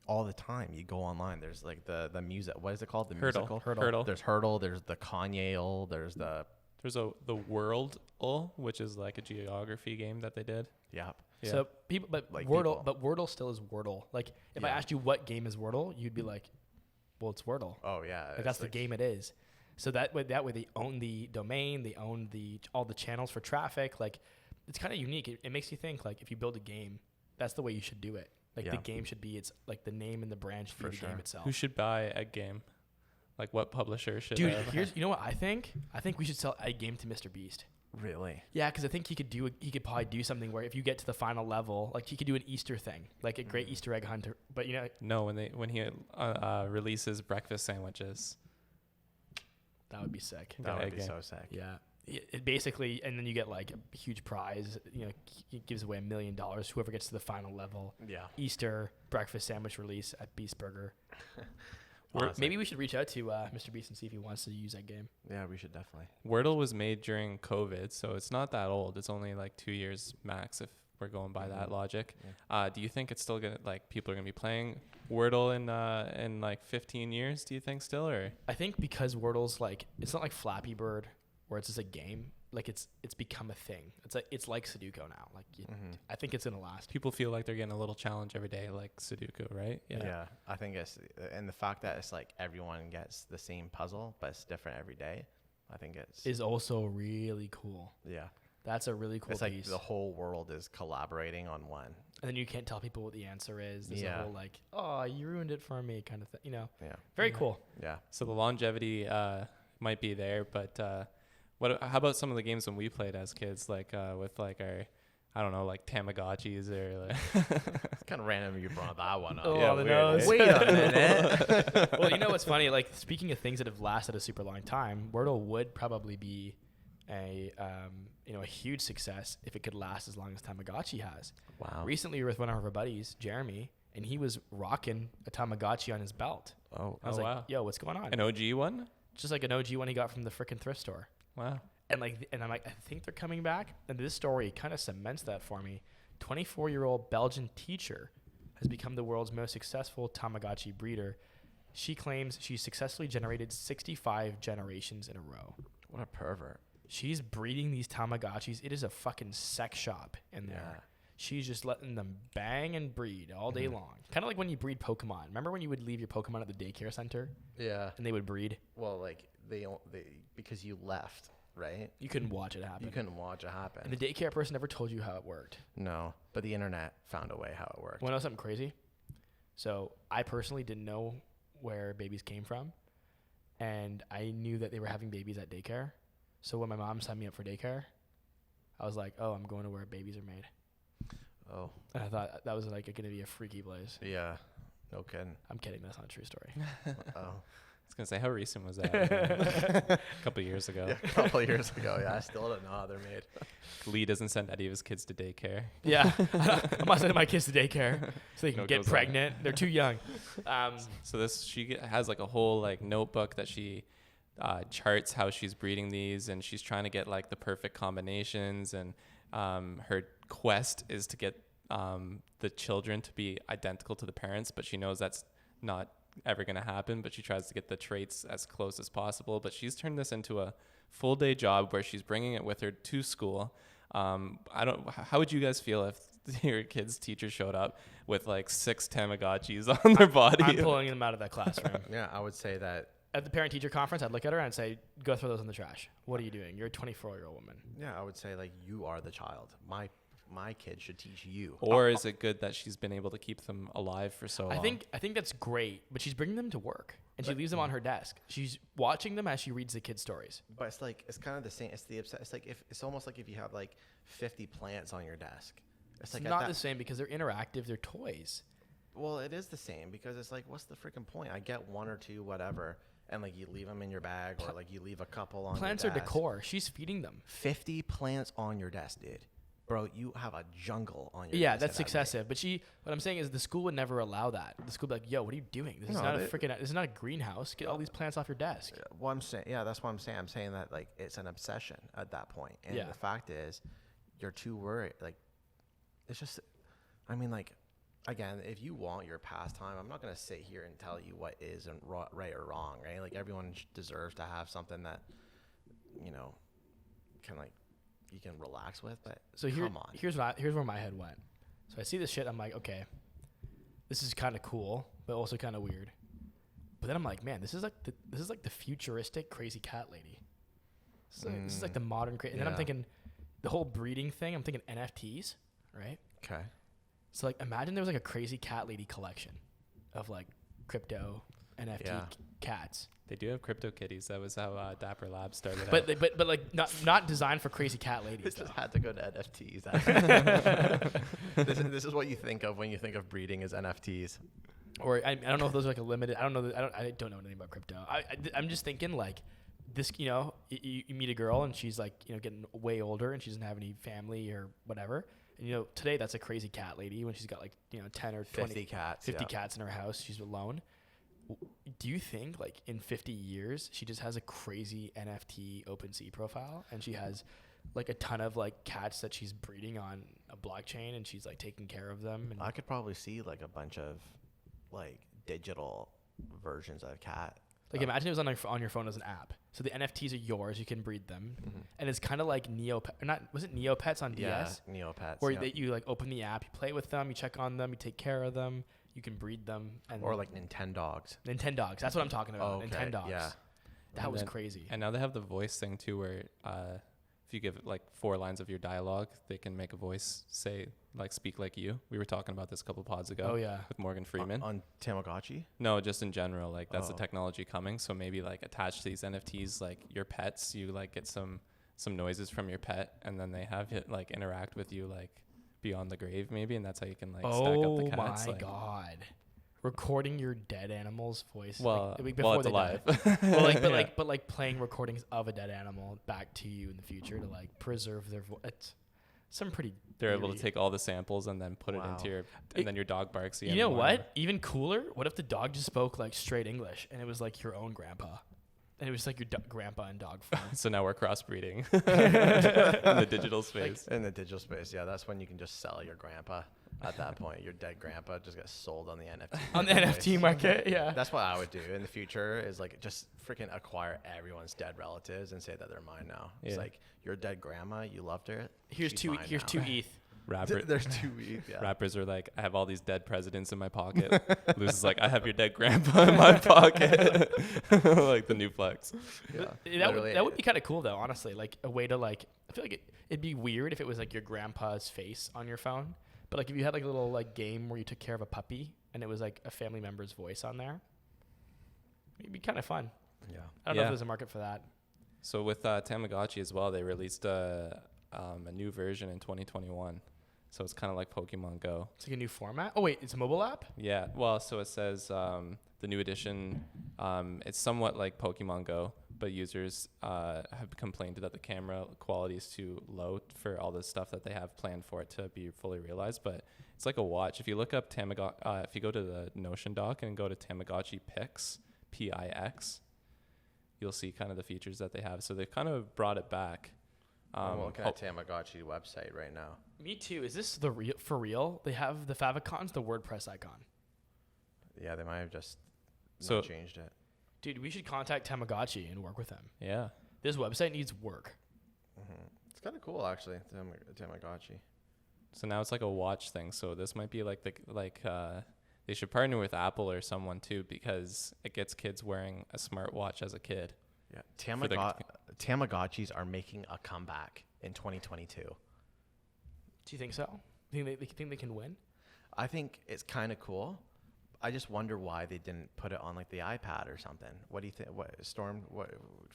all the time you go online, there's like the music, what is it called? The Hurdle. musical? Hurdle. There's Hurdle, there's the Kanye-ul, there's the World-ul, which is like a geography game that they did. Yeah. So people, but like Wordle still is Wordle. Like if I asked you what game is Wordle, you'd be like, well, it's Wordle. Oh yeah. Like that's the game it is. So that way they own the domain, they own all the channels for traffic. Like it's kind of unique. It makes you think like if you build a game, that's the way you should do it. Like the game should be its like the name and the brand should be the game itself. Who should buy a game? Like what publisher should? Dude, you know what I think? I think we should sell a game to Mr.Beast. Really? Yeah, because I think he could probably do something where if you get to the final level, like he could do an Easter thing, like a great Easter egg hunter. But you know, no, when he releases breakfast sandwiches, that would be sick. That would be so sick. Yeah, it basically, and then you get like a huge prize. You know, he gives away $1 million. Whoever gets to the final level. Yeah. Easter breakfast sandwich release at Beast Burger. Honestly. Maybe we should reach out to Mr. Beast and see if he wants to use that game. Yeah, we should definitely. Wordle was made during COVID, so it's not that old. It's only like 2 years max if we're going by that logic. Yeah. Do you think it's still gonna like people are gonna be playing Wordle in like 15 years? Do you think still, or? I think because Wordle's like it's not like Flappy Bird where it's just a game. Like it's become a thing. It's like Sudoku now. Like I think it's gonna last. People feel like they're getting a little challenge every day, like Sudoku, right? Yeah. I think it's and the fact that it's like everyone gets the same puzzle, but it's different every day. I think is also really cool. Yeah, that's a really cool it's piece. Like the whole world is collaborating on one. And then you can't tell people what the answer is. There's a whole like, oh, you ruined it for me kind of thing. You know. Yeah. Very cool. Yeah. So the longevity might be there, but. How about some of the games when we played as kids, like with like our, I don't know, like Tamagotchis or like. It's kind of random you brought that one up. Oh, yeah, the nose. Wait a minute. Well, you know what's funny? Like speaking of things that have lasted a super long time, Wordle would probably be a huge success if it could last as long as Tamagotchi has. Wow. Recently, we were with one of our buddies, Jeremy, and he was rocking a Tamagotchi on his belt. Oh, I was like, wow. yo, what's going on? An OG one? Just like an OG one he got from the frickin' thrift store. Wow. And I'm like, I think they're coming back. And this story kind of cements that for me. 24-year-old Belgian teacher has become the world's most successful Tamagotchi breeder. She claims she's successfully generated 65 generations in a row. What a pervert. She's breeding these Tamagotchis. It is a fucking sex shop in there. Yeah. She's just letting them bang and breed all day long. Kind of like when you breed Pokemon. Remember when you would leave your Pokemon at the daycare center? Yeah. And they would breed? Well, like they because you left, right? You couldn't watch it happen. You couldn't watch it happen. And the daycare person never told you how it worked. No, but the internet found a way how it worked. Want to know something crazy? So I personally didn't know where babies came from, and I knew that they were having babies at daycare. So when my mom signed me up for daycare, I was like, oh, I'm going to where babies are made. Oh. And I thought that was like going to be a freaky place. Yeah. No kidding. I'm kidding. That's not a true story. Oh. I was going to say, how recent was that? A couple of years ago. Yeah, a couple of years ago. Yeah, I still don't know how they're made. Lee doesn't send any of his kids to daycare. Yeah. I'm not sending my kids to daycare so they can get goes pregnant. They're too young. So she has like a whole like notebook that she charts how she's breeding these, and she's trying to get like the perfect combinations, and her quest is to get the children to be identical to the parents, but she knows that's not ever going to happen, but she tries to get the traits as close as possible. But she's turned this into a full day job where she's bringing it with her to school. How would you guys feel if your kid's teacher showed up with like 6 Tamagotchis on their body? I'm pulling them out of that classroom. Yeah, I would say that. At the parent-teacher conference, I'd look at her and say, go throw those in the trash. What are you doing? You're a 24-year-old woman. Yeah, I would say like you are the child. My kid should teach you. Or is it good that she's been able to keep them alive for so long? I think that's great, but she's bringing them to work and she leaves them on her desk. She's watching them as she reads the kids' stories. But it's like it's kind of the same. It's like it's almost like if you have like 50 plants on your desk. It's like not the same because they're interactive. They're toys. Well, it is the same because it's like, what's the freaking point? I get 1 or 2, whatever, and like you leave them in your bag or like you leave a couple on. Plants your are desk. decor. She's feeding them. 50 plants on your desk, dude. Bro, you have a jungle on your Yeah, desk. that's excessive. But what I'm saying is the school would never allow that. The school would be like, yo, what are you doing? This is not a greenhouse. Get all these plants off your desk. Well, I'm saying, yeah, that's what I'm saying. I'm saying that like it's an obsession at that point. And the fact is, you're too worried. Like, it's just, I mean, like, again, if you want your pastime, I'm not going to sit here and tell you what is right or wrong, right? Like, everyone deserves to have something that, can like, you can relax with, but so come on. Here's where my head went. So I see this shit. I'm like, okay, this is kind of cool, but also kind of weird. But then I'm like, man, this is like the futuristic crazy cat lady. So this is like the modern crazy. And then I'm thinking, the whole breeding thing. I'm thinking NFTs, right? Okay. So like imagine there was like a crazy cat lady collection of like crypto NFT cats. They do have crypto kitties. That was how Dapper Labs started But out. but like not designed for crazy cat ladies. It Though. just had to go to NFTs. This is what you think of when you think of breeding as NFTs. Or I don't know if those are like a limited. I don't know. I don't know anything about crypto. I'm just thinking like this. You know, you meet a girl and she's like getting way older and she doesn't have any family or whatever. And today that's a crazy cat lady when she's got like 10 or 20, 50 cats. 50 cats in her house. She's alone. Do you think like in 50 years she just has a crazy NFT OpenSea profile and she has like a ton of like cats that she's breeding on a blockchain and she's like taking care of them? And I could probably see like a bunch of like digital versions of cat. Like imagine it was on your phone as an app. So the NFTs are yours. You can breed them, and it's kind of like was it Neopets on DS? Yeah, Neopets. Where you like open the app, you play with them, you check on them, you take care of them, you can breed them, or like Nintendogs. Nintendogs. That's what I'm talking about. Okay, Nintendogs. yeah. That was crazy. And now they have the voice thing too, where if you give it like 4 lines of your dialogue, they can make a voice speak like you. We were talking about this a couple pods ago. Oh yeah. With Morgan Freeman. On Tamagotchi? No, just in general. Like that's the technology coming. So maybe like attach to these NFTs, like your pets, you like get some noises from your pet, and then they have it like interact with you like beyond the grave maybe, and that's how you can like stack up the cats. Oh my god. Recording your dead animal's voice. Well, before it's alive. But like playing recordings of a dead animal back to you in the future to like preserve their voice. It's some pretty. They're able to take all the samples and then put it into your, and then your dog barks. You know what? Even cooler. What if the dog just spoke like straight English and it was like your own grandpa, and it was like your grandpa in dog form. So now we're crossbreeding in the digital space. In the digital space, yeah, that's when you can just sell your grandpa. At that point, your dead grandpa just gets sold on the NFT. On the NFT market, yeah. That's what I would do in the future. Is like just freaking acquire everyone's dead relatives and say that they're mine now. It's like your dead grandma, you loved her. Here's two ETH. There's 2 ETH. Yeah. Rappers are like, I have all these dead presidents in my pocket. Luz is like, I have your dead grandpa in my pocket. Like the new flex. Yeah. That would be kind of cool though, honestly. Like a way to like, I feel like it'd be weird if it was like your grandpa's face on your phone. But like if you had like a little like game where you took care of a puppy and it was like a family member's voice on there, it'd be kind of fun. Yeah. I don't know if there's a market for that. So with Tamagotchi as well, they released a new version in 2021. So it's kind of like Pokemon Go. It's like a new format. Oh wait, it's a mobile app? Yeah. Well, so it says the new edition. It's somewhat like Pokemon Go, but users have complained that the camera quality is too low for all the stuff that they have planned for it to be fully realized. But it's like a watch. If you look up Tamagotchi, if you go to the Notion doc and go to Tamagotchi Pix, Pix, you'll see kind of the features that they have. So they've kind of brought it back. I'm looking at Tamagotchi website right now. Me too. Is this for real? They have the favicons, the WordPress icon. Yeah, they might have just not changed it. Dude, we should contact Tamagotchi and work with them. Yeah. This website needs work. Mm-hmm. It's kind of cool, actually, Tamagotchi. So now it's like a watch thing. So this might be like they should partner with Apple or someone too, because it gets kids wearing a smartwatch as a kid. Yeah, Tamagotchis are making a comeback in 2022. Do you think so? Think they can win? I think it's kind of cool. I just wonder why they didn't put it on like the iPad or something. What do you think?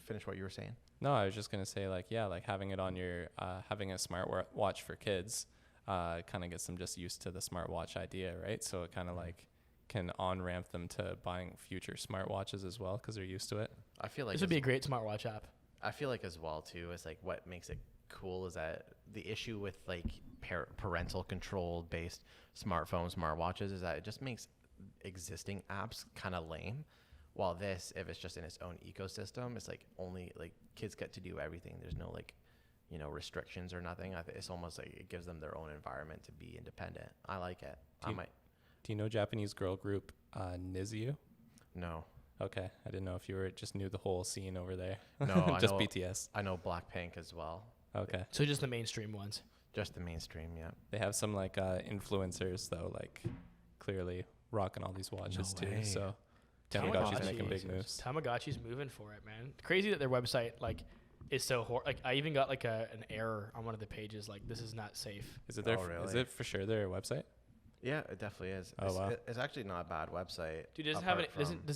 Finish what you were saying? No, I was just gonna say like having it on your having a smartwatch for kids kind of gets them just used to the smartwatch idea, right? So it kind of like can on-ramp them to buying future smartwatches as well because they're used to it. I feel like this would be a great smartwatch app. I feel like as well too is like what makes it cool is that the issue with like parental control based smartwatches is that it just makes existing apps kind of lame. While this, if it's just in its own ecosystem, it's like only like kids get to do everything. There's no like, restrictions or nothing. It's almost like it gives them their own environment to be independent. I like it. Do you know Japanese girl group Niziu? No. Okay, I didn't know if you just knew the whole scene over there. No, just BTS. I know Blackpink as well. Okay. So just the mainstream ones. Just the mainstream, yeah. They have some like influencers though, like clearly rocking all these watches too. So Tamagotchi's making big moves. Tamagotchi's moving for it, man. Crazy that their website like is so like I even got like an error on one of the pages like this is not safe. Is it really? Is it for sure their website? Yeah, it definitely is. Oh, wow. It's actually not a bad website. Dude, does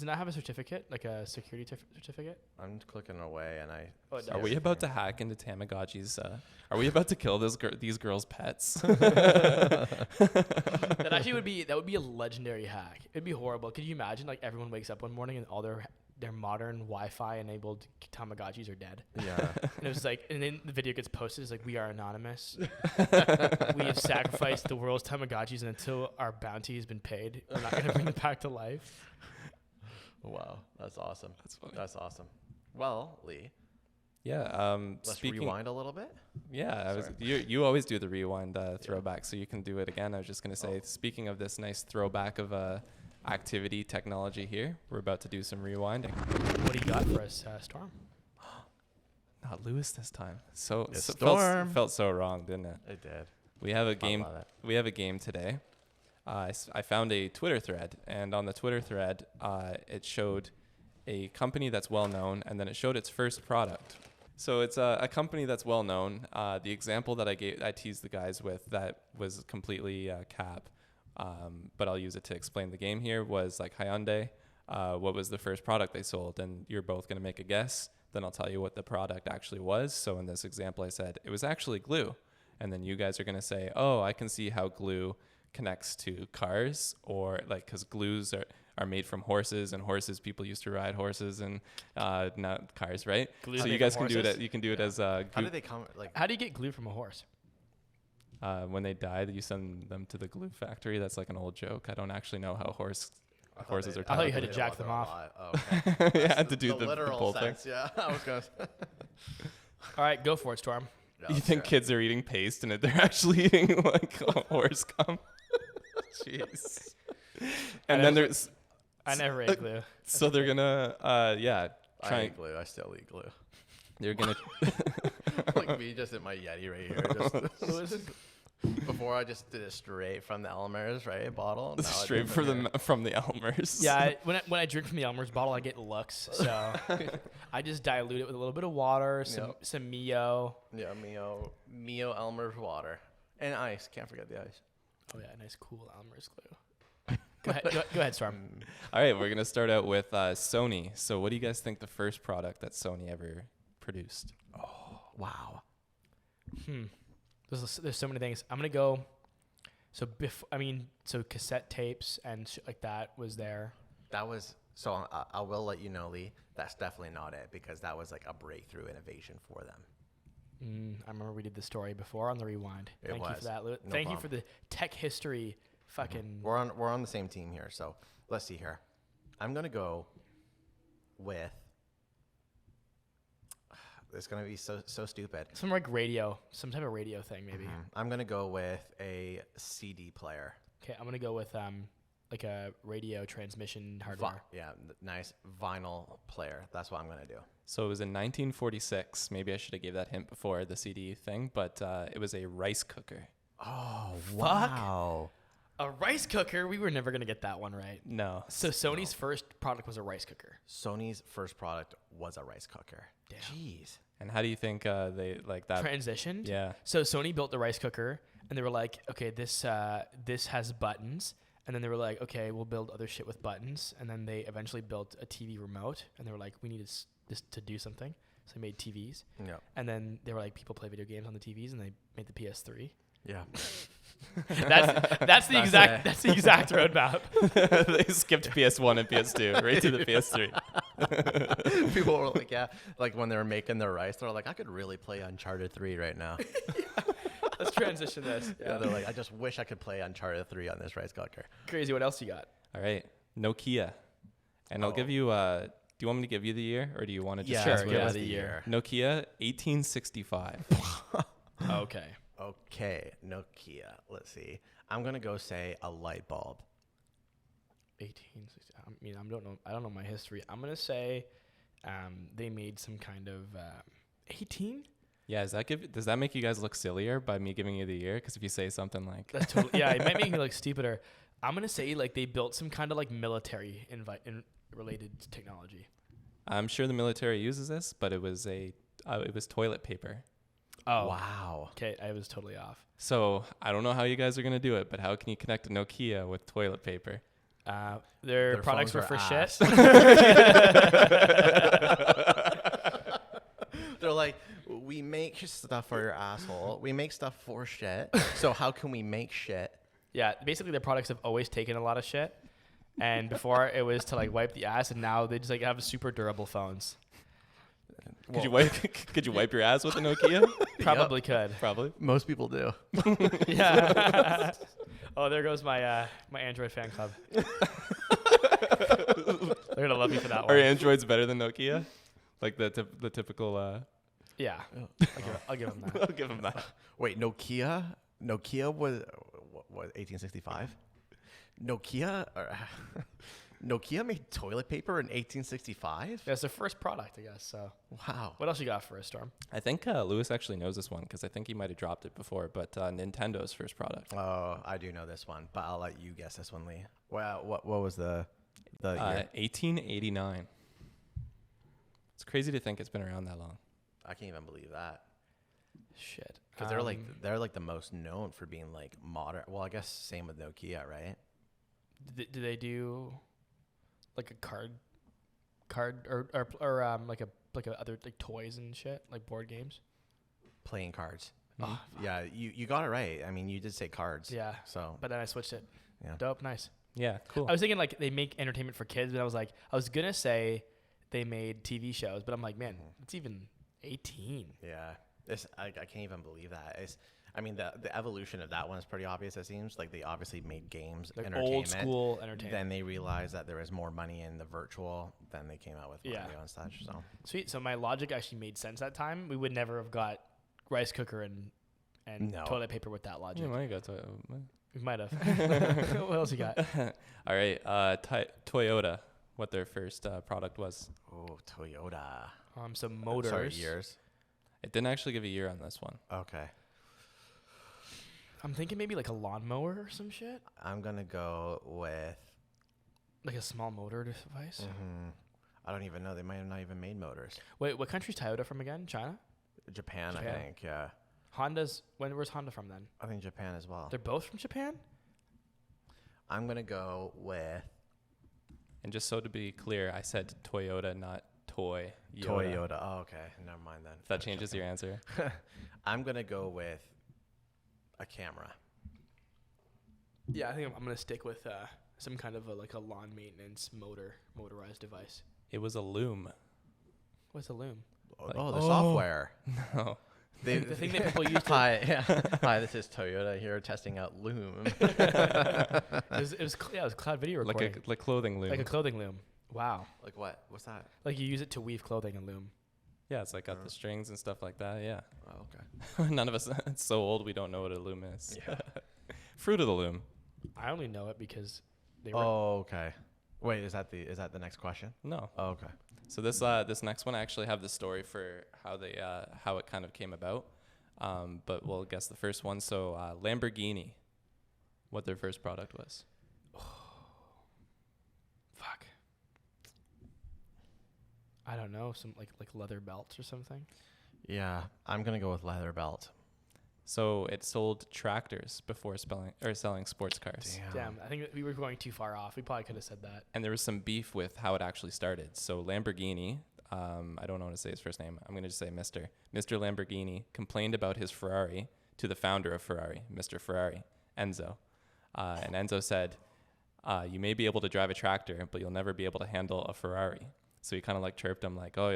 it not have a certificate, like a security certificate? I'm clicking away, and Oh, it Are does. we about to hack into Tamagotchi's? Are we about to kill these girls' pets? That actually would be a legendary hack. It'd be horrible. Could you imagine like everyone wakes up one morning and all their modern Wi-Fi enabled Tamagotchis are dead? Yeah. And it was like, and then the video gets posted. It's like, we are anonymous. We have sacrificed the world's Tamagotchis, and until our bounty has been paid, we're not going to bring them back to life. Wow, that's awesome. That's funny. That's awesome. Well, Lee, Yeah. let's rewind a little bit. Yeah, Sorry. you always do the rewind throwback, so you can do it again. I was just gonna say, speaking of this nice throwback of activity technology here, we're about to do some rewinding. What do you got for us, Storm? Not Lewis this time. It's Felt, Storm. felt so wrong, didn't it? It did. We have a Fun game. about it. We have a game today. I found a Twitter thread, and on the Twitter thread, it showed a company that's well known, and then it showed its first product. So it's a company that's well known. The example that I teased the guys with that was completely cap, but I'll use it to explain the game here. Was like Hyundai. What was the first product they sold? And you're both gonna make a guess. Then I'll tell you what the product actually was. So in this example, I said it was actually glue, and then you guys are gonna say, "Oh, I can see how glue connects to cars," or like because glues are made from horses, and people used to ride horses, and not cars, right? Glue's So made you guys from can do it. horses? You can do it as How did they come? Like, How do you get glue from a horse? when they die, you send them to the glue factory. That's like an old joke. I don't actually know how horses are. I thought you had to calculated. jack them off. Oh, okay. You had to do the literal pull thing. sense. Yeah, I was gonna. All right, go for it, Storm. You think kids are eating paste and they're actually eating like horse cum? Jeez. And then there's I never ate glue. so they're gonna I try. eat glue. I still eat glue. They're gonna Like me, just in my Yeti right here. Just before I just did it straight from the Elmer's bottle. Now I straight do it from the Elmers. Yeah, when I drink from the Elmer's bottle, I get looks. So I just dilute it with a little bit of water, some Mio. Yeah, Mio Elmer's water and ice. Can't forget the ice. Oh yeah, nice cool Elmer's glue. Go ahead, Storm. All right, we're gonna start out with Sony. So, what do you guys think the first product that Sony ever produced? Wow. There's so many things. I'm gonna go. So so cassette tapes and shit like that was there. That was so. I will let you know, Lee. That's definitely not it because that was like a breakthrough innovation for them. I remember we did the story before on the rewind. It Thank you was. for that. No Thank you problem. for the tech history. Fucking. We're on the same team here. So let's see here. I'm gonna go with. It's gonna be so stupid. Some type of radio thing maybe. I'm gonna go with a CD player. Okay, I'm gonna go with like a radio transmission hardware. Nice vinyl player. That's what I'm gonna do. So it was in 1946. Maybe I should have gave that hint before the CD thing, but it was a rice cooker. Oh wow. A rice cooker? We were never gonna get that one right. No. So Sony's first product was a rice cooker. Sony's first product was a rice cooker. Damn. Jeez. And how do you think they like that transitioned? Yeah. So Sony built the rice cooker, and they were like, okay, this has buttons. And then they were like, okay, we'll build other shit with buttons. And then they eventually built a TV remote, and they were like, we need this to do something. So they made TVs. Yeah. And then they were like, people play video games on the TVs, and they made the PS3. Yeah. That's the exact roadmap. They skipped PS1 and PS2 right to the PS3. People were like, yeah, like when they were making their rice, they're like, I could really play Uncharted 3 right now. Let's transition this. Yeah, they're like, I just wish I could play Uncharted 3 on this rice cooker. Crazy. What else you got? All right, Nokia, and I'll give you. Do you want me to give you the year, or do you want to just sure, guess what give it us is? the year. Nokia 1865. Okay. Okay, Nokia. Let's see. I'm gonna go say a light bulb. 1860. I mean, I don't know my history. I'm gonna say, they made some kind of 18. Yeah, does that make you guys look sillier by me giving you the year? Because if you say something like That's totally. Yeah, it might make me look stupider. I'm gonna say like they built some kind of like military related technology. I'm sure the military uses this, but it was toilet paper. Oh. Wow. Okay, I was totally off. So I don't know how you guys are gonna do it, but how can you connect a Nokia with toilet paper? Their products were phones for are shit. They're like, we make stuff for your asshole. We make stuff for shit. So how can we make shit? Yeah, basically their products have always taken a lot of shit. And before it was to like wipe the ass, and now they just like have super durable phones. Could you wipe your ass with a Nokia? Probably could. Probably. Most people do. Yeah. Oh, there goes my my Android fan club. They're gonna love me for that one. Are Androids better than Nokia? Like the typical. Yeah, I'll give them that. I'll give them that. Wait, Nokia was what 1865? Nokia made toilet paper in 1865? That's their first product, I guess. So, Wow. what else you got for us, Storm? I think Lewis actually knows this one because I think he might have dropped it before. But Nintendo's first product. Oh, I do know this one, but I'll let you guess this one, Lee. Well, what was the year? 1889. It's crazy to think it's been around that long. I can't even believe that. Shit. Because they're like the most known for being like modern. Well, I guess same with Nokia, right? Do they do like a card or like a other like toys and shit, like board games? Playing cards. Mhm. Oh, yeah, you got it right. I mean, you did say cards. Yeah. So But then I switched it. yeah. Dope, nice. Yeah, cool. I was thinking like they make entertainment for kids, but I was gonna say they made TV shows, but I'm like, man, it's even 18. Yeah. I can't even believe that. I mean, the evolution of that one is pretty obvious, it seems. Like, they obviously made games, Like entertainment. old school entertainment. Then they realized that there was more money in the virtual. Then they came out with Mario and such. So Sweet. So my logic actually made sense that time. We would never have got rice cooker and No. toilet paper with that logic. Yeah, well, you got We might have. What else you got? All right, Toyota. What their first product was. Oh, Toyota. Some motors. Sorry, years. It didn't actually give a year on this one. Okay. I'm thinking maybe like a lawnmower or some shit. I'm going to go with... Like a small motor device. I don't even know. They might have not even made motors. Wait, what country's Toyota from again? China? Japan, I Japan. think. Yeah. Honda's. Where's Honda from then? I think Japan as well. They're both from Japan? I'm going to go with... And just so to be clear, I said Toyota, not Toyota. Toyota. Oh, okay. Never mind then. If that changes your answer. I'm going to go with a camera. Yeah, I think I'm gonna stick with some kind of like a lawn maintenance motorized device. It was a loom. What's a loom? Oh, the software. No. The thing that people use to. Hi, this is Toyota here testing out Loom. It was cloud video recording. Like clothing loom. Like a clothing loom. Wow. Like what? What's that? Like you use it to weave clothing and loom. Yeah, it's like got the strings and stuff like that. Yeah. Oh, okay. None of us. It's so old we don't know what a loom is. Yeah. Fruit of the loom. I only know it because they were. Oh, okay. Wait, is that the next question? No. Oh, okay. So this next one I actually have the story for how it kind of came about. But we'll guess the first one. So Lamborghini, what their first product was. Fuck. I don't know. Some like leather belts or something. Yeah, I'm gonna go with leather belt. So it sold tractors before selling sports cars. Damn, I think we were going too far off. We probably could have said that. And there was some beef with how it actually started. So Lamborghini, I don't know how to say his first name. I'm going to just say Mr. Lamborghini complained about his Ferrari to the founder of Ferrari, Mr. Ferrari, Enzo. And Enzo said, you may be able to drive a tractor, but you'll never be able to handle a Ferrari. So he kind of like chirped him like, oh,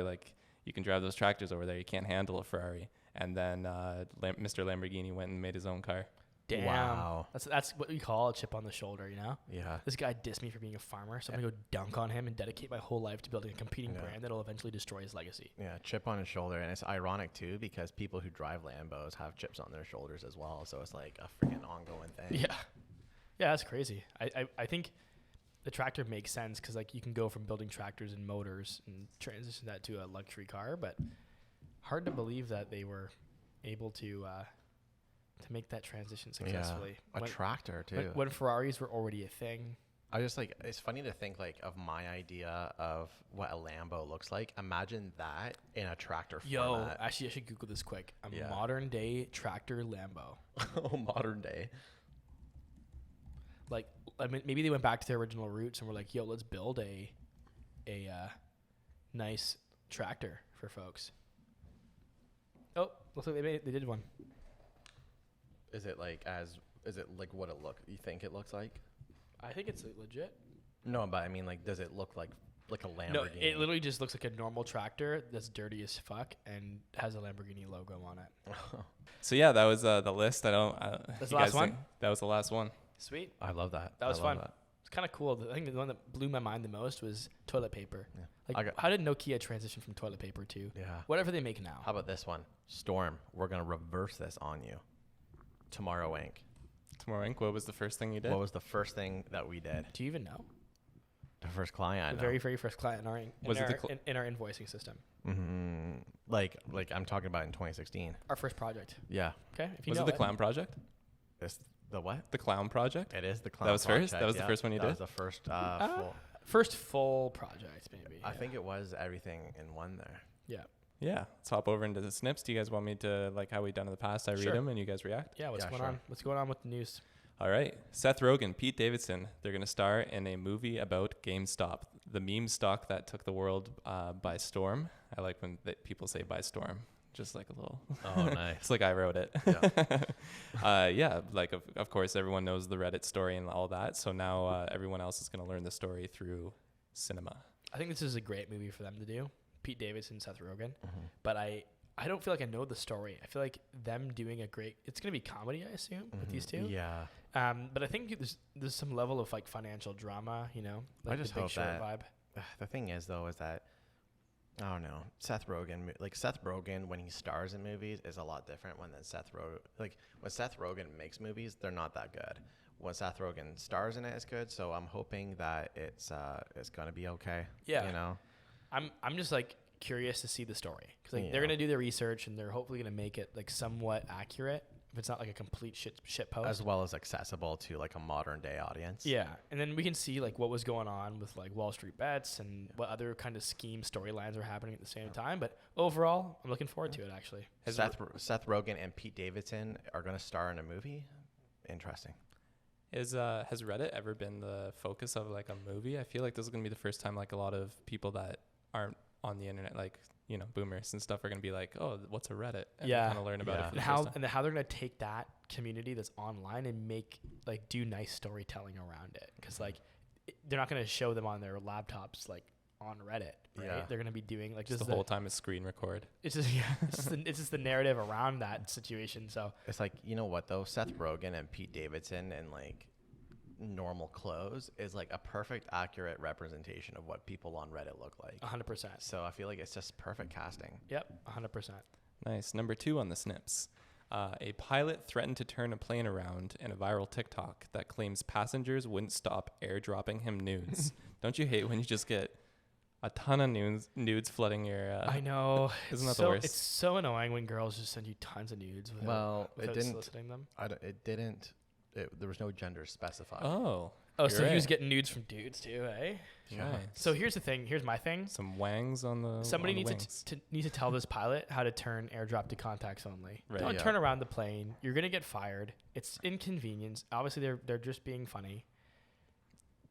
you can drive those tractors over there. You can't handle a Ferrari. And then Mr. Lamborghini went and made his own car. Damn. Wow. That's what we call a chip on the shoulder, you know? Yeah. This guy dissed me for being a farmer, so I'm going to go dunk on him and dedicate my whole life to building a competing brand that'll eventually destroy his legacy. Yeah, chip on his shoulder. And it's ironic, too, because people who drive Lambos have chips on their shoulders as well. So it's like a freaking ongoing thing. Yeah. Yeah, that's crazy. I think the tractor makes sense because, like, you can go from building tractors and motors and transition that to a luxury car, but hard to believe that they were able to make that transition successfully. Yeah, a tractor, too. When Ferraris were already a thing. I just like, it's funny to think like of my idea of what a Lambo looks like. Imagine that in a tractor format. Actually, I should Google this quick. Yeah. Modern day tractor Lambo. Oh, modern day. Like, I mean, maybe they went back to their original roots and were like, yo, let's build a nice tractor for folks. Oh, looks like they did one. Is it like what it you think it looks like? I think it's legit. No, but I mean, like, does it look like a Lamborghini? No, it literally just looks like a normal tractor that's dirty as fuck and has a Lamborghini logo on it. So yeah, that was the list. That's the last one? That was the last one. Sweet. I love that. That was fun. It's kind of cool. I think the one that blew my mind the most was toilet paper. Yeah. Like, how did Nokia transition from toilet paper to whatever they make now? How about this one? Storm, we're going to reverse this on you. Tomorrow Inc. Tomorrow Inc. What was the first thing you did? What was the first thing that we did? Do you even know? The first client I know. The very, very first client in our invoicing system. Mm-hmm. Like I'm talking about in 2016. Our first project. Yeah. Okay. If you Was know it the Clown Project? It's the what? The Clown Project? It is the Clown That was Project. first? That was the first one you did? That was the first full. First full project, maybe. I think it was everything in one there. Yeah. Yeah. Let's hop over into the snips. Do you guys want me to, like how we done in the past, I read them and you guys react? Yeah, what's going on? What's going on with the news? All right. Seth Rogen, Pete Davidson, they're going to star in a movie about GameStop, the meme stock that took the world by storm. I like when people say by storm. Just like a little. Oh, nice. It's like I wrote it. Yeah. Like, of course, everyone knows the Reddit story and all that. So now everyone else is going to learn the story through cinema. I think this is a great movie for them to do. Pete Davidson, Seth Rogen. Mm-hmm. But I don't feel like I know the story. I feel like them doing it's going to be comedy, I assume, with these two. Yeah. But I think there's some level of like financial drama, you know, like I just the Big hope Short that vibe. the thing is though is that I don't know, Seth Rogen when he stars in movies is a lot different when Seth Rogen makes movies, they're not that good. When Seth Rogen stars in it, it's good. So I'm hoping that it's gonna be okay. Yeah. You know, I'm just like curious to see the story because like they're gonna do their research and they're hopefully gonna make it like somewhat accurate. If it's not like a complete shit post, as well as accessible to like a modern day audience. Yeah, and then we can see like what was going on with like WallStreetBets and what other kind of scheme storylines are happening at the same time. But overall, I'm looking forward to it. Actually, Seth Rogen and Pete Davidson are going to star in a movie. Interesting. Has Reddit ever been the focus of like a movie? I feel like this is going to be the first time like a lot of people that aren't on the internet, like, you know, boomers and stuff, are going to be like, oh, what's a Reddit? And kind of learn about it. And how they're going to take that community that's online and do nice storytelling around it. Because like they're not going to show them on their laptops like on Reddit, right? Yeah. They're going to be doing like just the whole time is screen record. It's just it's just the narrative around that situation. So it's like, you know what though, Seth Rogen and Pete Davidson and like normal clothes is like a perfect accurate representation of what people on Reddit look like. 100%. So I feel like it's just perfect casting. Yep, 100%. Nice. Number 2 on the snips. A pilot threatened to turn a plane around in a viral TikTok that claims passengers wouldn't stop airdropping him nudes. Don't you hate when you just get a ton of nudes flooding your... I know. Isn't that the worst? It's so annoying when girls just send you tons of nudes without soliciting them. There was no gender specified. Oh, so he was getting nudes from dudes too, eh? Yeah. So here's the thing. Here's my thing. Some wangs on the... Somebody on the needs to tell this pilot how to turn airdrop to contacts only. Right. Don't turn around the plane. You're gonna get fired. It's inconvenience. Obviously, they're just being funny.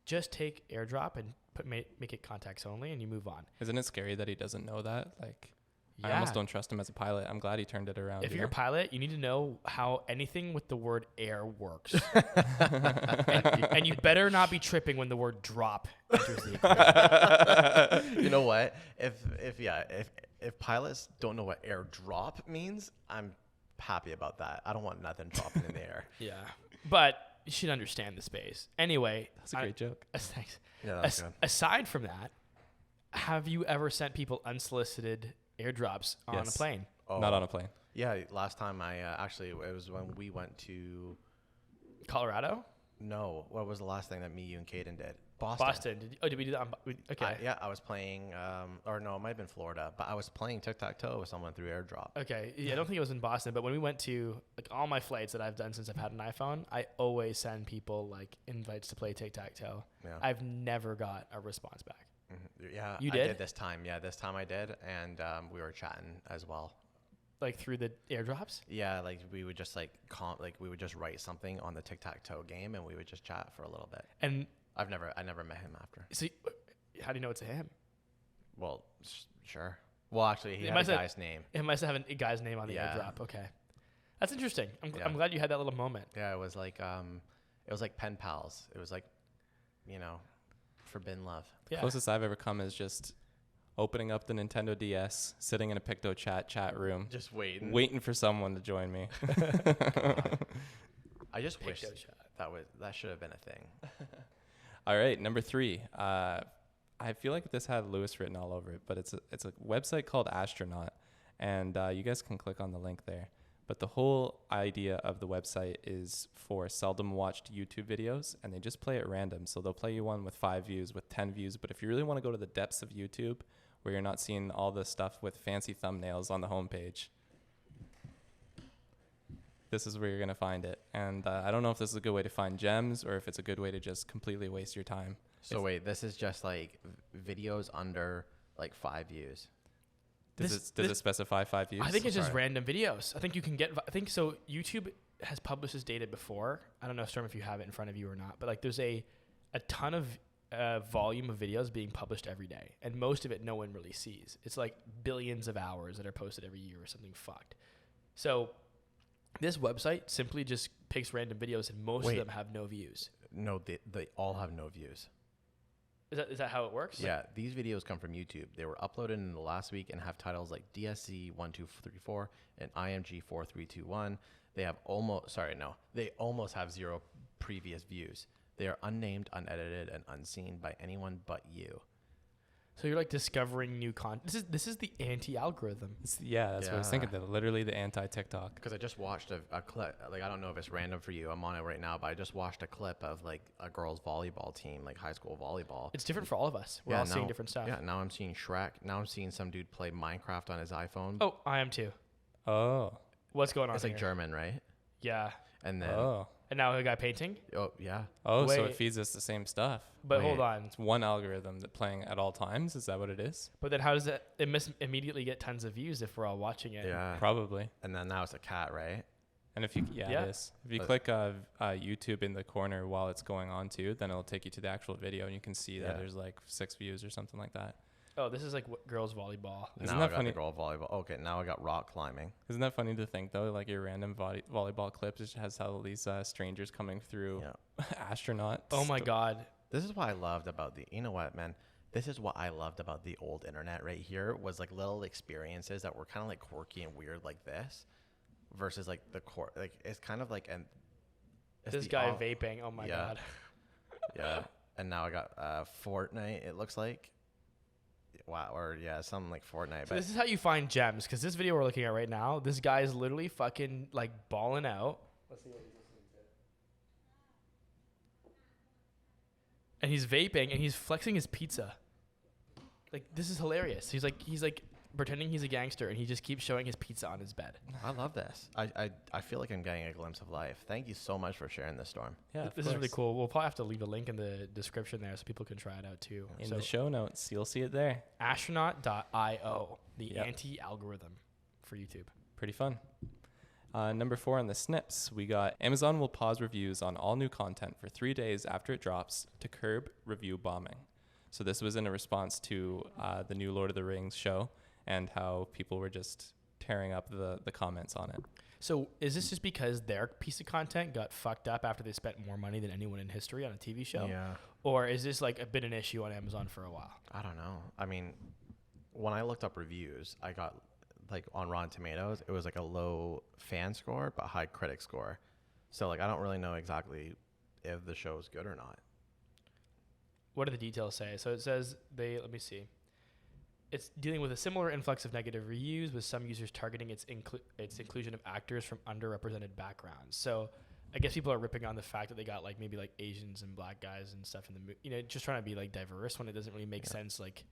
Just take airdrop and make it contacts only, and you move on. Isn't it scary that he doesn't know that? Like, yeah. I almost don't trust him as a pilot. I'm glad he turned it around. If you're a pilot, you need to know how anything with the word air works. and you better not be tripping when the word drop enters the equation. You know what? If pilots don't know what airdrop means, I'm happy about that. I don't want nothing dropping in the air. Yeah. But you should understand the space. Anyway. That's a great joke. Thanks. Yeah, that's good. Aside from that, have you ever sent people unsolicited airdrops on a plane? Oh. Not on a plane. Yeah, last time it was when we went to Colorado? No, what was the last thing that me, you, and Caden did? Boston. Did we do that? Okay. Yeah, I was playing, or no, it might have been Florida, but I was playing tic-tac-toe with someone through Airdrop. Okay. Yeah, I don't think it was in Boston, but when we went to like all my flights that I've done since I've had an iPhone, I always send people like invites to play tic-tac-toe. Yeah. I've never got a response back. Yeah, You I did? did this time. Yeah, this time I did, and we were chatting as well. Like through the airdrops? Yeah, like we would just we would just write something on the tic-tac-toe game, and we would just chat for a little bit. And I never met him after. so how do you know it's him? Well, sure. Well, actually, he It had a must have- guy's name. It must have a guy's name on the Yeah. airdrop. Okay. That's interesting. Yeah. I'm glad you had that little moment. Yeah, it was like pen pals. It was like, forbidden love. Yeah. Closest I've ever come is just opening up the Nintendo DS, sitting in a Picto chat room, Just waiting. waiting for someone to join me. I just wish Picto chat. that should have been a thing. All right, number 3. I feel like this had Lewis written all over it, but it's a website called Astronaut, and you guys can click on the link there. But the whole idea of the website is for seldom watched YouTube videos, and they just play at random. So they'll play you one with 5 views, with 10 views. But if you really want to go to the depths of YouTube, where you're not seeing all the stuff with fancy thumbnails on the homepage, this is where you're going to find it. And I don't know if this is a good way to find gems or if it's a good way to just completely waste your time. So wait, this is just like videos under like 5 views. Does it specify 5 views? I think it's just Sorry. random videos. I think you can get. I think so. YouTube has published this data before. I don't know, Storm, if you have it in front of you or not. But like, there's a ton of volume of videos being published every day, and most of it no one really sees. It's like billions of hours that are posted every year or something fucked. So this website simply just picks random videos, and most Wait. of them have no views. No, they all have no views. Is that how it works? Yeah, these videos come from YouTube. They were uploaded in the last week and have titles like DSC1234 and IMG4321. They almost have 0 previous views. They are unnamed, unedited, and unseen by anyone but you. So you're like discovering new content. This is the anti-algorithm. That's what I was thinking. That literally the anti-TikTok. Because I just watched a clip. Like, I don't know if it's random for you. I'm on it right now, but I just watched a clip of like a girls' volleyball team, like high school volleyball. It's different for all of us. We're all seeing different stuff. Yeah, now I'm seeing Shrek. Now I'm seeing some dude play Minecraft on his iPhone. Oh, I am too. Oh. What's going on It's like here? German, right? Yeah. And then, And now a guy painting? oh yeah. Oh, so Wait. it feeds us the same stuff. But Wait. hold on. It's one algorithm that playing at all times. Is that what it is? But then how does it immediately get tons of views if we're all watching it? Yeah. Probably. And then now it's a cat, right? And if you, Yeah. it is. If you click YouTube in the corner while it's going on too, then it'll take you to the actual video, and you can see that Yeah. there's like 6 views or something like that. Oh, this is like girls volleyball. Isn't now that I got funny? the girl volleyball. Okay, now I got rock climbing. Isn't that funny to think though? Like your random volleyball clips just has all these strangers coming through Yeah. astronauts. Oh my God. This is what I loved about you know what, man? This is what I loved about the old internet right here was like little experiences that were kind of like quirky and weird like this versus like the core. Like it's kind of like This guy vaping. Oh my Yeah. God. Yeah. And now I got Fortnite, it looks like. Wow. Or yeah, something like Fortnite. So this is how you find gems, because this video we're looking at right now, this guy is literally fucking like balling out. Let's see what he's listening to. And he's vaping and he's flexing his pizza. Like, this is hilarious. He's like pretending he's a gangster, and he just keeps showing his pizza on his bed. I love this. I feel like I'm getting a glimpse of life. Thank you so much for sharing this, Storm. Yeah, This is really cool. We'll probably have to leave a link in the description there so people can try it out too. In So the show notes, you'll see it there. astronaut.io, the Yep. anti-algorithm for YouTube. Pretty fun. Number 4 on the Snips, we got Amazon will pause reviews on all new content for 3 days after it drops to curb review bombing. So this was in a response to the new Lord of the Rings show and how people were just tearing up the comments on it. So is this just because their piece of content got fucked up after they spent more money than anyone in history on a TV show? Yeah. Or is this like been an issue on Amazon for a while? I don't know. I mean, when I looked up reviews, I got like on Rotten Tomatoes, it was like a low fan score but high critic score. So like I don't really know exactly if the show is good or not. What do the details say? So it says let me see. It's dealing with a similar influx of negative reviews, with some users targeting its inclusion of actors from underrepresented backgrounds. So I guess people are ripping on the fact that they got like maybe like Asians and black guys and stuff in the movie. You know, just trying to be like diverse when it doesn't really make sense. Like,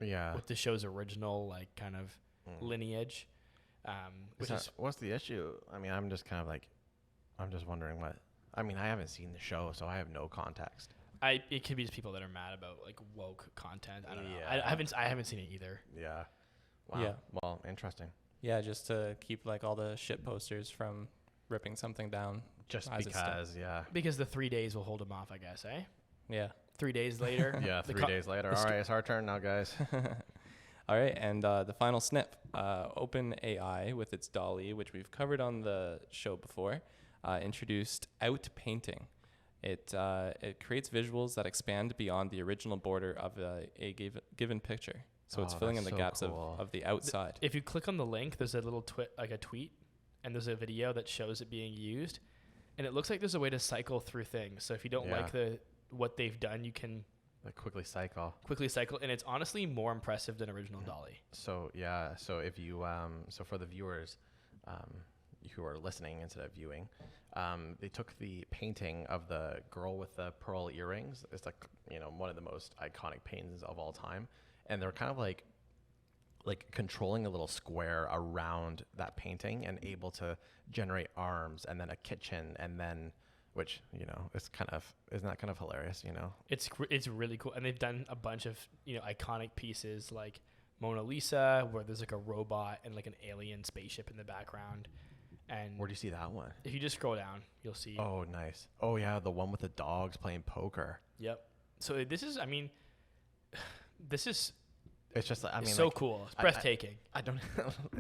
with the show's original like kind of lineage. What's the issue? I mean, I'm just kind of like, I'm just wondering what. I mean, I haven't seen the show, so I have no context. It could be just people that are mad about like woke content. I don't know. I haven't seen it either. Yeah. Wow. Yeah. Well, interesting. Yeah, just to keep like all the shit posters from ripping something down. Just because, yeah. Because the 3 days will hold them off, I guess, eh? Yeah. 3 days later. Yeah, 3 days later. All right, it's our turn now, guys. All right, and the final snip, OpenAI with its DALL-E, which we've covered on the show before, introduced Outpainting. It creates visuals that expand beyond the original border of a given picture. So it's filling in the gaps of the outside. If you click on the link, there's a little tweet, and there's a video that shows it being used, and it looks like there's a way to cycle through things. So if you don't like what they've done, you can quickly cycle, and it's honestly more impressive than original DALL-E. So so if you so for the viewers who are listening instead of viewing, they took the painting of the girl with the pearl earrings. It's like, you know, one of the most iconic paintings of all time, and they're kind of like controlling a little square around that painting and able to generate arms and then a kitchen and then, which, you know, isn't that kind of hilarious, you know? It's really cool. And they've done a bunch of, you know, iconic pieces like Mona Lisa, where there's like a robot and like an alien spaceship in the background. And where do you see that one? If you just scroll down, you'll see. Oh, nice. Oh yeah, the one with the dogs playing poker. Yep. So this is it's just, I mean, so like, cool. It's breathtaking. I don't,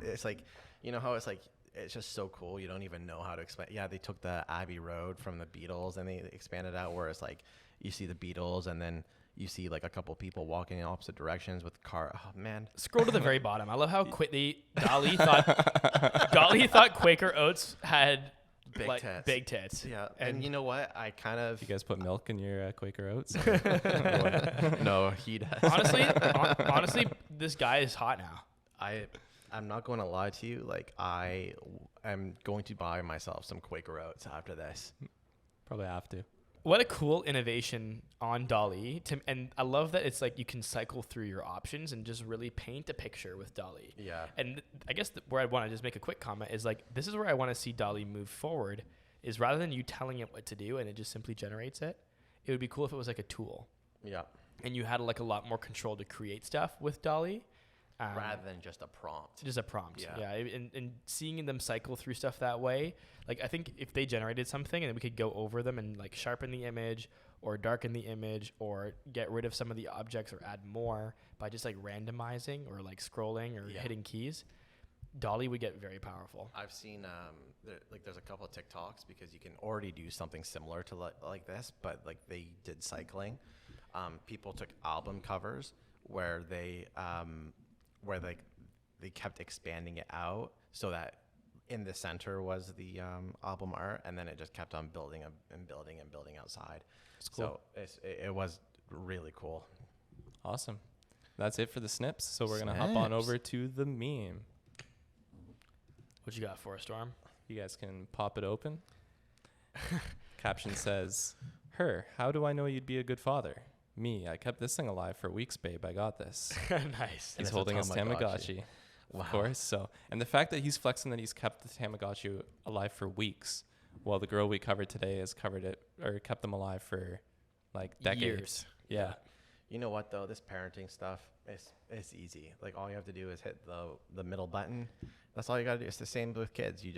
it's like, you know how it's like, it's just so cool. You don't even know how to explain. Yeah, they took the Abbey Road from the Beatles and they expanded out where it's like, you see the Beatles and then you see like a couple people walking in opposite directions with car. Oh man. Scroll to the very bottom. I love how DALL-E thought Quaker Oats had big tits. Yeah. And you know what? I kind of. You guys put milk in your Quaker Oats? No, he does. Honestly, this guy is hot now. I'm not going to lie to you. Like, I am going to buy myself some Quaker Oats after this. Probably have to. What a cool innovation on DALL-E. And I love that it's like you can cycle through your options and just really paint a picture with DALL-E. Yeah. And I guess where I want to just make a quick comment is like, this is where I want to see DALL-E move forward, is rather than you telling it what to do and it just simply generates it, it would be cool if it was like a tool. Yeah. And you had like a lot more control to create stuff with DALL-E. Rather than just a prompt. Just a prompt, yeah. And seeing them cycle through stuff that way, like I think if they generated something and then we could go over them and like sharpen the image or darken the image or get rid of some of the objects or add more by just like randomizing or like scrolling or hitting keys, DALL-E would get very powerful. I've seen there's a couple of TikToks because you can already do something similar to like this, but like they did cycling. People took album covers where they kept expanding it out so that in the center was the album art, and then it just kept on building and building outside. It's cool. So it was really cool. Awesome. That's it for the snips. So we're going to hop on over to the meme. What you got for us, Storm? You guys can pop it open. Caption says, "Her, how do I know you'd be a good father? Me, I kept this thing alive for weeks, babe. I got this." Nice. He's holding his Tamagotchi. Of course. So, and the fact that he's flexing that he's kept the Tamagotchi alive for weeks, while the girl we covered today has covered it or kept them alive for like decades. Years. Yeah. You know what though? This parenting stuff is easy. Like all you have to do is hit the middle button. That's all you gotta do. It's the same with kids. You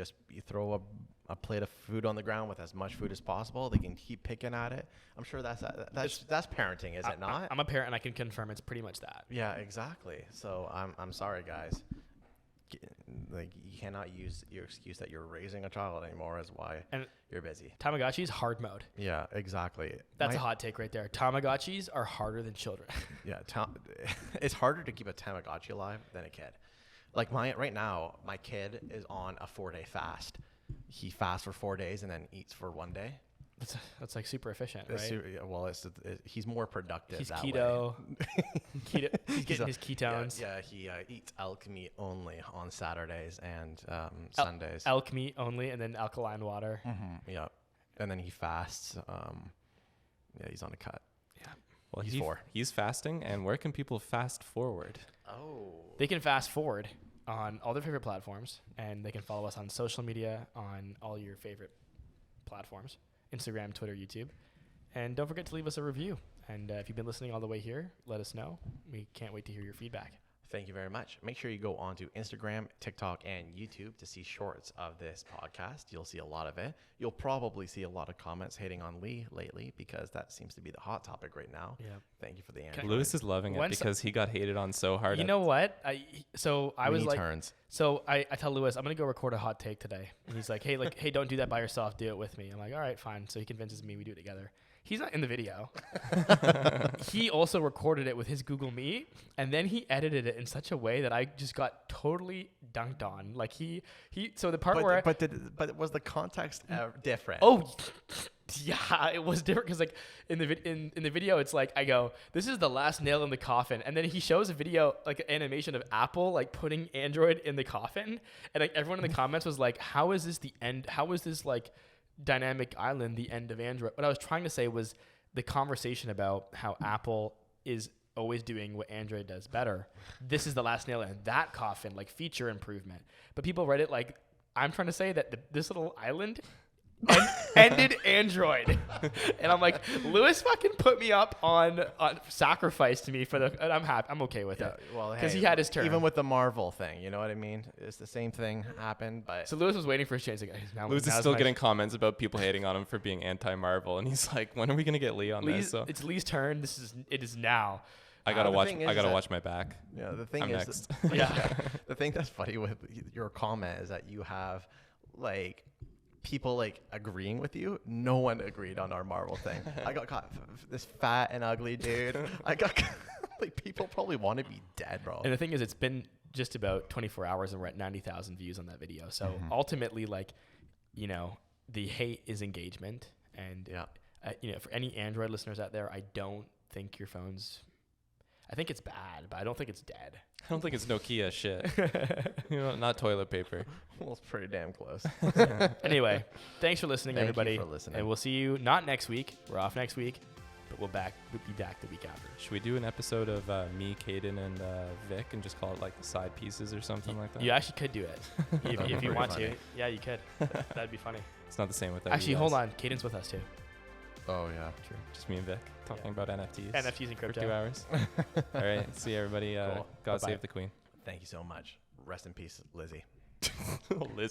throw a plate of food on the ground with as much food as possible. They can keep picking at it. I'm sure that's parenting, is it not? I'm a parent and I can confirm it's pretty much that. Yeah, exactly. So I'm sorry, guys. Like you cannot use your excuse that you're raising a child anymore as why you're busy. Tamagotchis hard mode. Yeah, exactly. That's a hot take right there. Tamagotchis are harder than children. Yeah, it's harder to keep a Tamagotchi alive than a kid. Like right now, my kid is on a 4-day fast. He fasts for 4 days and then eats for 1 day. That's like super efficient, right? He's more productive. He's that keto. Way. He's getting his ketones. Yeah, he eats elk meat only on Saturdays and Sundays. Elk meat only, and then alkaline water. Mm-hmm. Yeah. and then he fasts. Yeah, he's on a cut. Yeah. Well, He's 4. He's fasting, and where can people fast forward? Oh. They can fast forward on all their favorite platforms, and they can follow us on social media on all your favorite platforms, Instagram, Twitter, YouTube. And don't forget to leave us a review. And if you've been listening all the way here, let us know. We can't wait to hear your feedback. Thank you very much. Make sure you go onto Instagram, TikTok, and YouTube to see shorts of this podcast. You'll see a lot of it. You'll probably see a lot of comments hating on Lee lately because that seems to be the hot topic right now. Yeah. Thank you for the answer. Lewis is loving it because he got hated on so hard. You know what? I was like, turns. so I tell Lewis, I'm going to go record a hot take today. And he's like, hey, don't do that by yourself. Do it with me. I'm like, all right, fine. So he convinces me we do it together. He's not in the video. He also recorded it with his Google Meet, and then he edited it in such a way that I just got totally dunked on. Like so the part where but was the context different? oh yeah, it was different because like in the video it's like I go, this is the last nail in the coffin, and then he shows a video like an animation of Apple like putting Android in the coffin, and like everyone in the comments was like, how is this the end? How is this like dynamic island the end of Android? What I was trying to say was the conversation about how Apple is always doing what Android does better. This is the last nail in that coffin, like feature improvement. But people read it like I'm trying to say that this little island ended Android. And I'm like, Lewis fucking put me up on sacrifice to me for and I'm happy. I'm okay with it. Well, because he had his turn. Even with the Marvel thing, you know what I mean? It's the same thing happened, but So Lewis was waiting for his chance. Like, Lewis is still getting comments about people hating on him for being anti-Marvel, and he's like, when are we gonna get Lee on this? So it's Lee's turn. It is now. I gotta watch. thing is I gotta that- watch my back. yeah, the thing I'm is, next. Yeah. the thing that's funny with your comment is that you have like people like agreeing with you. No one agreed on our Marvel thing. I got caught this fat and ugly dude. I got like people probably want to be dead, bro. And the thing is, it's been just about 24 hours and we're at 90,000 views on that video. So ultimately, like, you know, the hate is engagement. And, you know, for any Android listeners out there, I don't think your phone's, I think it's bad, but I don't think it's dead. I don't think it's Nokia shit. You know, not toilet paper. Well, it's pretty damn close. Anyway, thanks for listening, Thank you everybody. for listening. And we'll see you not next week. We're off next week, but we'll be back the week after. Should we do an episode of me, Caden, and Vic, and just call it like the side pieces or something like that? You actually could do it if you Pretty want funny. to. Yeah, you could. That'd be funny. It's not the same without Actually, you hold guys. on. Caden's with us too. Oh yeah. True. Just me and Vic talking about NFTs. NFTs and for crypto. 2 hours. All right. See you, everybody. Cool. God Bye-bye. save the queen. Thank you so much. Rest in peace, Lizzie. Liz.